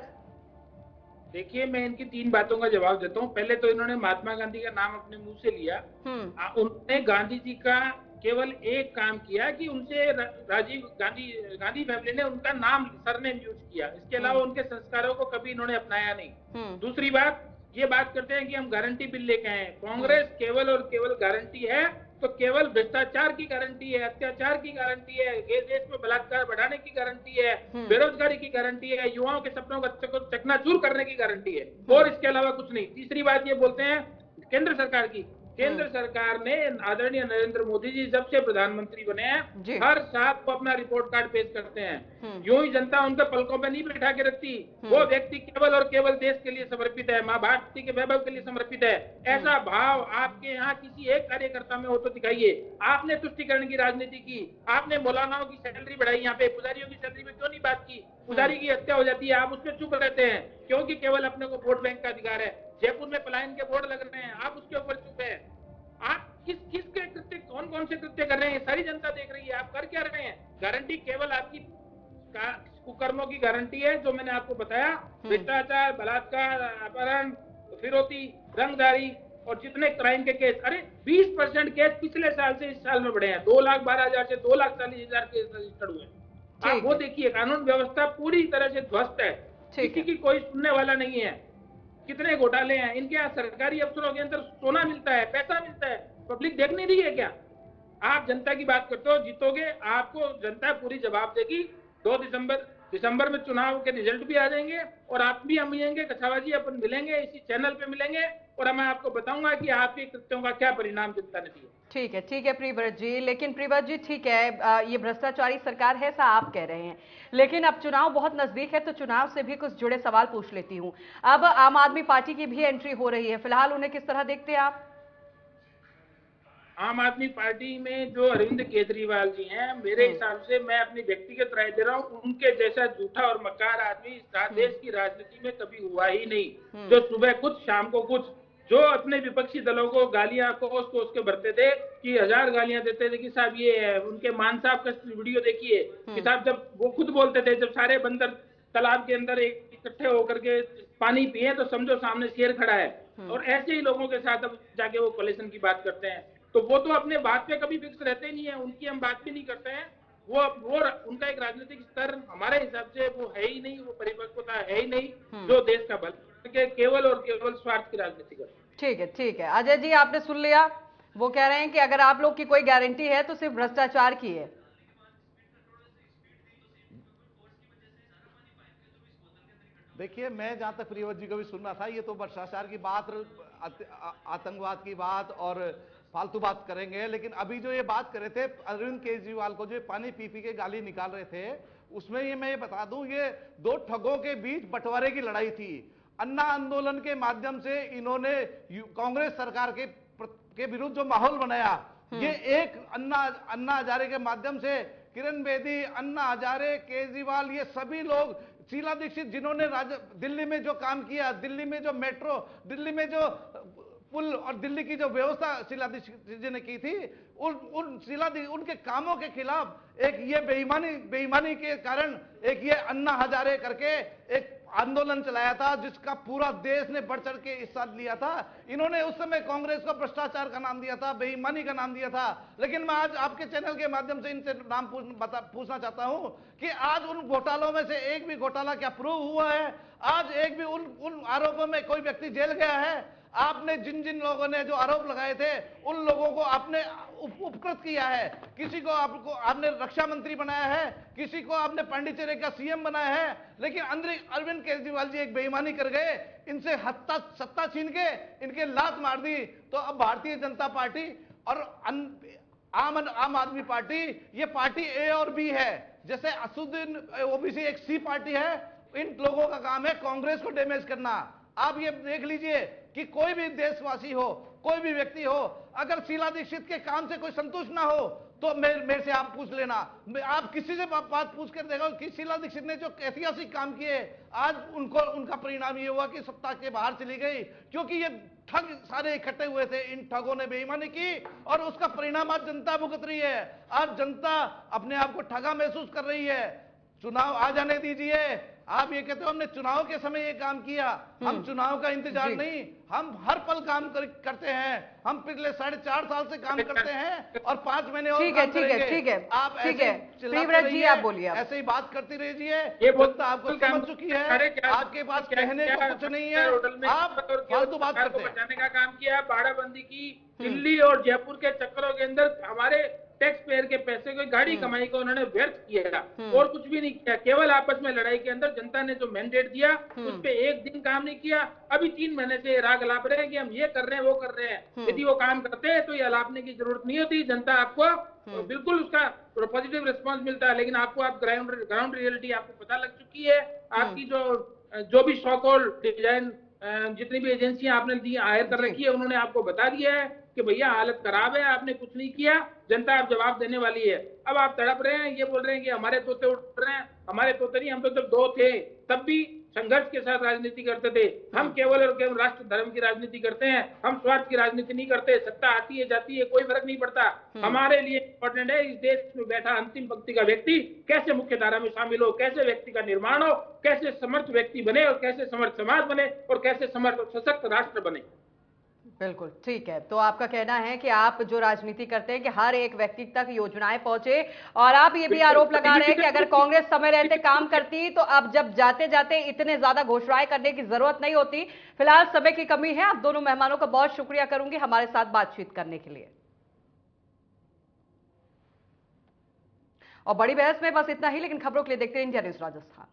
देखिए, मैं इनकी 3 बातों का जवाब देता हूँ। पहले तो इन्होंने महात्मा गांधी का नाम अपने मुंह से लिया। उन्होंने गांधी जी का केवल एक काम किया कि उनसे राजीव गांधी फैमिली ने उनका नाम सरनेम यूज किया, इसके अलावा उनके संस्कारों को कभी इन्होंने अपनाया नहीं। दूसरी बात, ये बात करते हैं कि हम गारंटी बिल लेके आए। कांग्रेस केवल और केवल गारंटी है तो केवल भ्रष्टाचार की गारंटी है, अत्याचार की गारंटी है, देश में बलात्कार बढ़ाने की गारंटी है, बेरोजगारी की गारंटी है, युवाओं के सपनों को चकनाचूर करने की गारंटी है, और इसके अलावा कुछ नहीं। तीसरी बात ये बोलते हैं केंद्र सरकार की, केंद्र सरकार ने, आदरणीय नरेंद्र मोदी जी जब से प्रधानमंत्री बने हैं, हर साल वो अपना रिपोर्ट कार्ड पेश करते हैं। यूं ही जनता उनके पलकों पे नहीं बैठा के रखती। वो व्यक्ति केवल और केवल देश के लिए समर्पित है, माँ भारती के वैभव के लिए समर्पित है। ऐसा भाव आपके यहाँ किसी एक कार्यकर्ता में हो तो दिखाइए। आपने तुष्टिकरण की राजनीति की, आपने मौलानाओं की सैलरी बढ़ाई, यहाँ पे पुजारियों की सैलरी में क्यों नहीं बात की? पुजारी की हत्या हो जाती है, आप उस पर चुप रहते हैं क्योंकि केवल अपने को वोट बैंक का अधिकार है। जयपुर में पलायन के बोर्ड लग रहे हैं, आप उसके ऊपर चुप है। आप किसके कृत्य, कौन कौन से कृत्य कर रहे हैं, सारी जनता देख रही है। आप कर क्या रहे हैं? गारंटी केवल आपकी कुकर्मों की गारंटी है, जो मैंने आपको बताया, भ्रष्टाचार, बलात्कार, अपहरण, फिरौती, रंगदारी और जितने क्राइम के केस। अरे 20% केस पिछले साल से इस साल में बढ़े हैं। 2,12,000 से 2,40,000 केस रजिस्टर्ड हुए। आप वो देखिए, कानून व्यवस्था पूरी तरह से ध्वस्त है, किसी की कोई सुनने वाला नहीं है। कितने घोटाले हैं इनके यहाँ। सरकारी अफसरों के अंदर सोना मिलता है, पैसा मिलता है, पब्लिक देख नहीं रही है क्या? आप जनता की बात करते हो, जीतोगे, आपको जनता पूरी जवाब देगी। 2 दिसंबर में चुनाव के रिजल्ट भी आ जाएंगे और आप भी, हम मिलेंगे, कछावा जी अपन मिलेंगे, इसी चैनल पे मिलेंगे और मैं आपको बताऊंगा कि आपके कृत्यों का क्या परिणाम जनता ने दिया। ठीक है प्रियव्रत जी। लेकिन प्रियव्रत जी, ठीक है, ये भ्रष्टाचारी सरकार है, ऐसा आप कह रहे हैं, लेकिन अब चुनाव बहुत नजदीक है, तो चुनाव से भी कुछ जुड़े सवाल पूछ लेती हूं। अब आम आदमी पार्टी की भी एंट्री हो रही है, फिलहाल उन्हें किस तरह देखते हैं आप? आम आदमी पार्टी में जो अरविंद केजरीवाल जी हैं, मेरे हिसाब से, मैं अपनी व्यक्तिगत राय दे रहा हूँ, उनके जैसा झूठा और मक्कार आदमी देश की राजनीति में कभी हुआ ही नहीं। जो सुबह कुछ शाम को कुछ, जो अपने विपक्षी दलों को गालियां कोस के भरते थे कि 1000 गालियां देते थे कि साहब ये है। उनके मान साहब का वीडियो देखिए कि साहब जब वो खुद बोलते थे, जब सारे बंदर तालाब के अंदर इकट्ठे होकर के पानी पिए तो समझो सामने शेर खड़ा है। और ऐसे ही लोगों के साथ अब जाके वो कोलिशन की बात करते हैं। तो वो तो अपने बात पे कभी फिक्स रहते नहीं है, उनकी हम बात भी नहीं करते हैं। वो उनका एक राजनीतिक स्तर हमारे हिसाब से वो है ही नहीं, वो परिपक्वता है ही नहीं जो देश का भला के केवल और केवल स्वार्थ की राजनीति कर। ठीक है अजय जी, आपने सुन लिया। वो कह रहे हैं कि अगर आप लोग की कोई गारंटी है तो सिर्फ भ्रष्टाचार की है। देखिए, मैं जहां तक प्रियव्रत जी को भी सुनना था, ये तो भ्रष्टाचार की बात, आतंकवाद की बात और फालतू बात करेंगे। लेकिन अभी जो ये बात कर रहे थे अरविंद केजरीवाल को, जो पानी पी के गाली निकाल रहे थे, उसमें ये मैं ये बता दूं, ये 2 ठगों के बीच बंटवारे की लड़ाई थी। अन्ना आंदोलन के माध्यम से इन्होंने कांग्रेस सरकार के विरुद्ध जो माहौल बनाया, ये एक अन्ना हजारे के माध्यम से, किरण बेदी, अन्ना हजारे, केजरीवाल, ये सभी लोग, शीला दीक्षित, जिन्होंने दिल्ली में जो काम किया, दिल्ली में जो मेट्रो, दिल्ली में जो पुल और दिल्ली की जो व्यवस्था शीला दीक्षित जी ने की थी, उनके कामों के खिलाफ एक ये बेईमानी के कारण एक ये अन्ना हजारे करके एक आंदोलन चलाया था, जिसका पूरा देश ने बढ़ चढ़ के हिस्सा लिया था। इन्होंने उस समय कांग्रेस को भ्रष्टाचार का नाम दिया था, बेईमानी का नाम दिया था। लेकिन मैं आज आपके चैनल के माध्यम से इनसे नाम पूछना चाहता हूं कि आज उन घोटालों में से एक भी घोटाला क्या प्रूव हुआ है? आज एक भी उन आरोपों में कोई व्यक्ति जेल गया है? आपने जिन लोगों ने जो आरोप लगाए थे, उन लोगों को आपने उपकृत किया है। किसी को आपने रक्षा मंत्री बनाया है, किसी को आपने पांडिचेरी का सीएम बनाया है। लेकिन अरविंद केजरीवाल जी एक बेईमानी कर गए, इनसे सत्ता छीन के इनके लात मार दी। तो अब भारतीय जनता पार्टी और आम आदमी पार्टी, ये पार्टी ए और बी है। जैसे असुद्दीन ओबीसी एक सी पार्टी है, इन लोगों का काम है कांग्रेस को डैमेज करना। आप ये देख लीजिए कि कोई भी देशवासी हो, कोई भी व्यक्ति हो, अगर शीला दीक्षित के काम से कोई संतुष्ट ना हो तो मेरे से आप पूछ लेना। आप किसी से बात पूछ कर देखो कि शीला दीक्षित ने जो ऐतिहासिक काम किए, आज उनका परिणाम ये हुआ कि सत्ता के बाहर चली गई, क्योंकि ये ठग सारे इकट्ठे हुए थे। इन ठगों ने बेईमानी की और उसका परिणाम आज जनता भुगत रही है। आज जनता अपने आप को ठगा महसूस कर रही है। चुनाव आ जाने दीजिए। आप ये कहते हो हमने चुनाव के समय ये काम किया, हम चुनाव का इंतजार नहीं, हम हर पल काम करते हैं। हम पिछले 4.5 साल से काम करते हैं और 5 महीने और काम करेंगे। ठीक है आप ऐसे प्रियव्रत जी, आप बोलिए, ऐसे ही बात करती रहिए। ये बोलता आपको समझ चुकी है, आपके पास कहने को कुछ नहीं है, आप फालतू बात करते हैं। बचाने का काम किया, बाड़ाबंदी की, दिल्ली और जयपुर के चक्करों के अंदर हमारे टैक्स पेयर के पैसे को, गाड़ी कमाई को उन्होंने व्यर्थ किया और कुछ भी नहीं किया। केवल आपस में लड़ाई के अंदर जनता ने जो मैंडेट दिया उस पे एक दिन काम नहीं किया। अभी 3 महीने से राग अलाप रहे हैं कि हम ये कर रहे हैं, वो कर रहे हैं। यदि वो काम करते हैं तो ये अलापने की जरूरत नहीं होती। जनता आपको बिल्कुल उसका पॉजिटिव रिस्पॉन्स मिलता है, लेकिन आपको आप ग्राउंड रियलिटी आपको पता लग चुकी है। आपकी जो भी सो कॉल्ड डिजाइन जितनी भी एजेंसियां आपने दी हायर कर रखी है, उन्होंने आपको बता दिया है कि भैया हालत खराब है, आपने कुछ नहीं किया, जनता आप जवाब देने वाली है। अब आप तड़प रहे हैं, ये बोल रहे हैं कि हमारे तोते उड़ रहे हैं। हमारे तोते नहीं, हम तो जब 2 थे तब भी संघर्ष के साथ राजनीति करते थे। हम केवल और केवल राष्ट्र धर्म की राजनीति करते हैं, हम स्वार्थ की राजनीति नहीं करते। सत्ता आती है जाती है, कोई फर्क नहीं पड़ता। हमारे लिए इंपॉर्टेंट है इस देश में बैठा अंतिम पंक्ति का व्यक्ति कैसे मुख्य धारा में शामिल हो, कैसे व्यक्ति का निर्माण हो, कैसे समर्थ व्यक्ति बने और कैसे समर्थ समाज बने और कैसे समर्थ सशक्त राष्ट्र बने। बिल्कुल ठीक है। तो आपका कहना है कि आप जो राजनीति करते हैं कि हर एक व्यक्ति तक योजनाएं पहुंचे, और आप ये भी आरोप लगा रहे हैं कि अगर कांग्रेस समय रहते काम करती तो अब जब जाते जाते इतने ज्यादा घोषणाएं करने की जरूरत नहीं होती। फिलहाल समय की कमी है। आप दोनों मेहमानों का बहुत शुक्रिया करूंगी हमारे साथ बातचीत करने के लिए। और बड़ी बहस में बस इतना ही, लेकिन खबरों के लिए देखते हैं इंडिया न्यूज राजस्थान।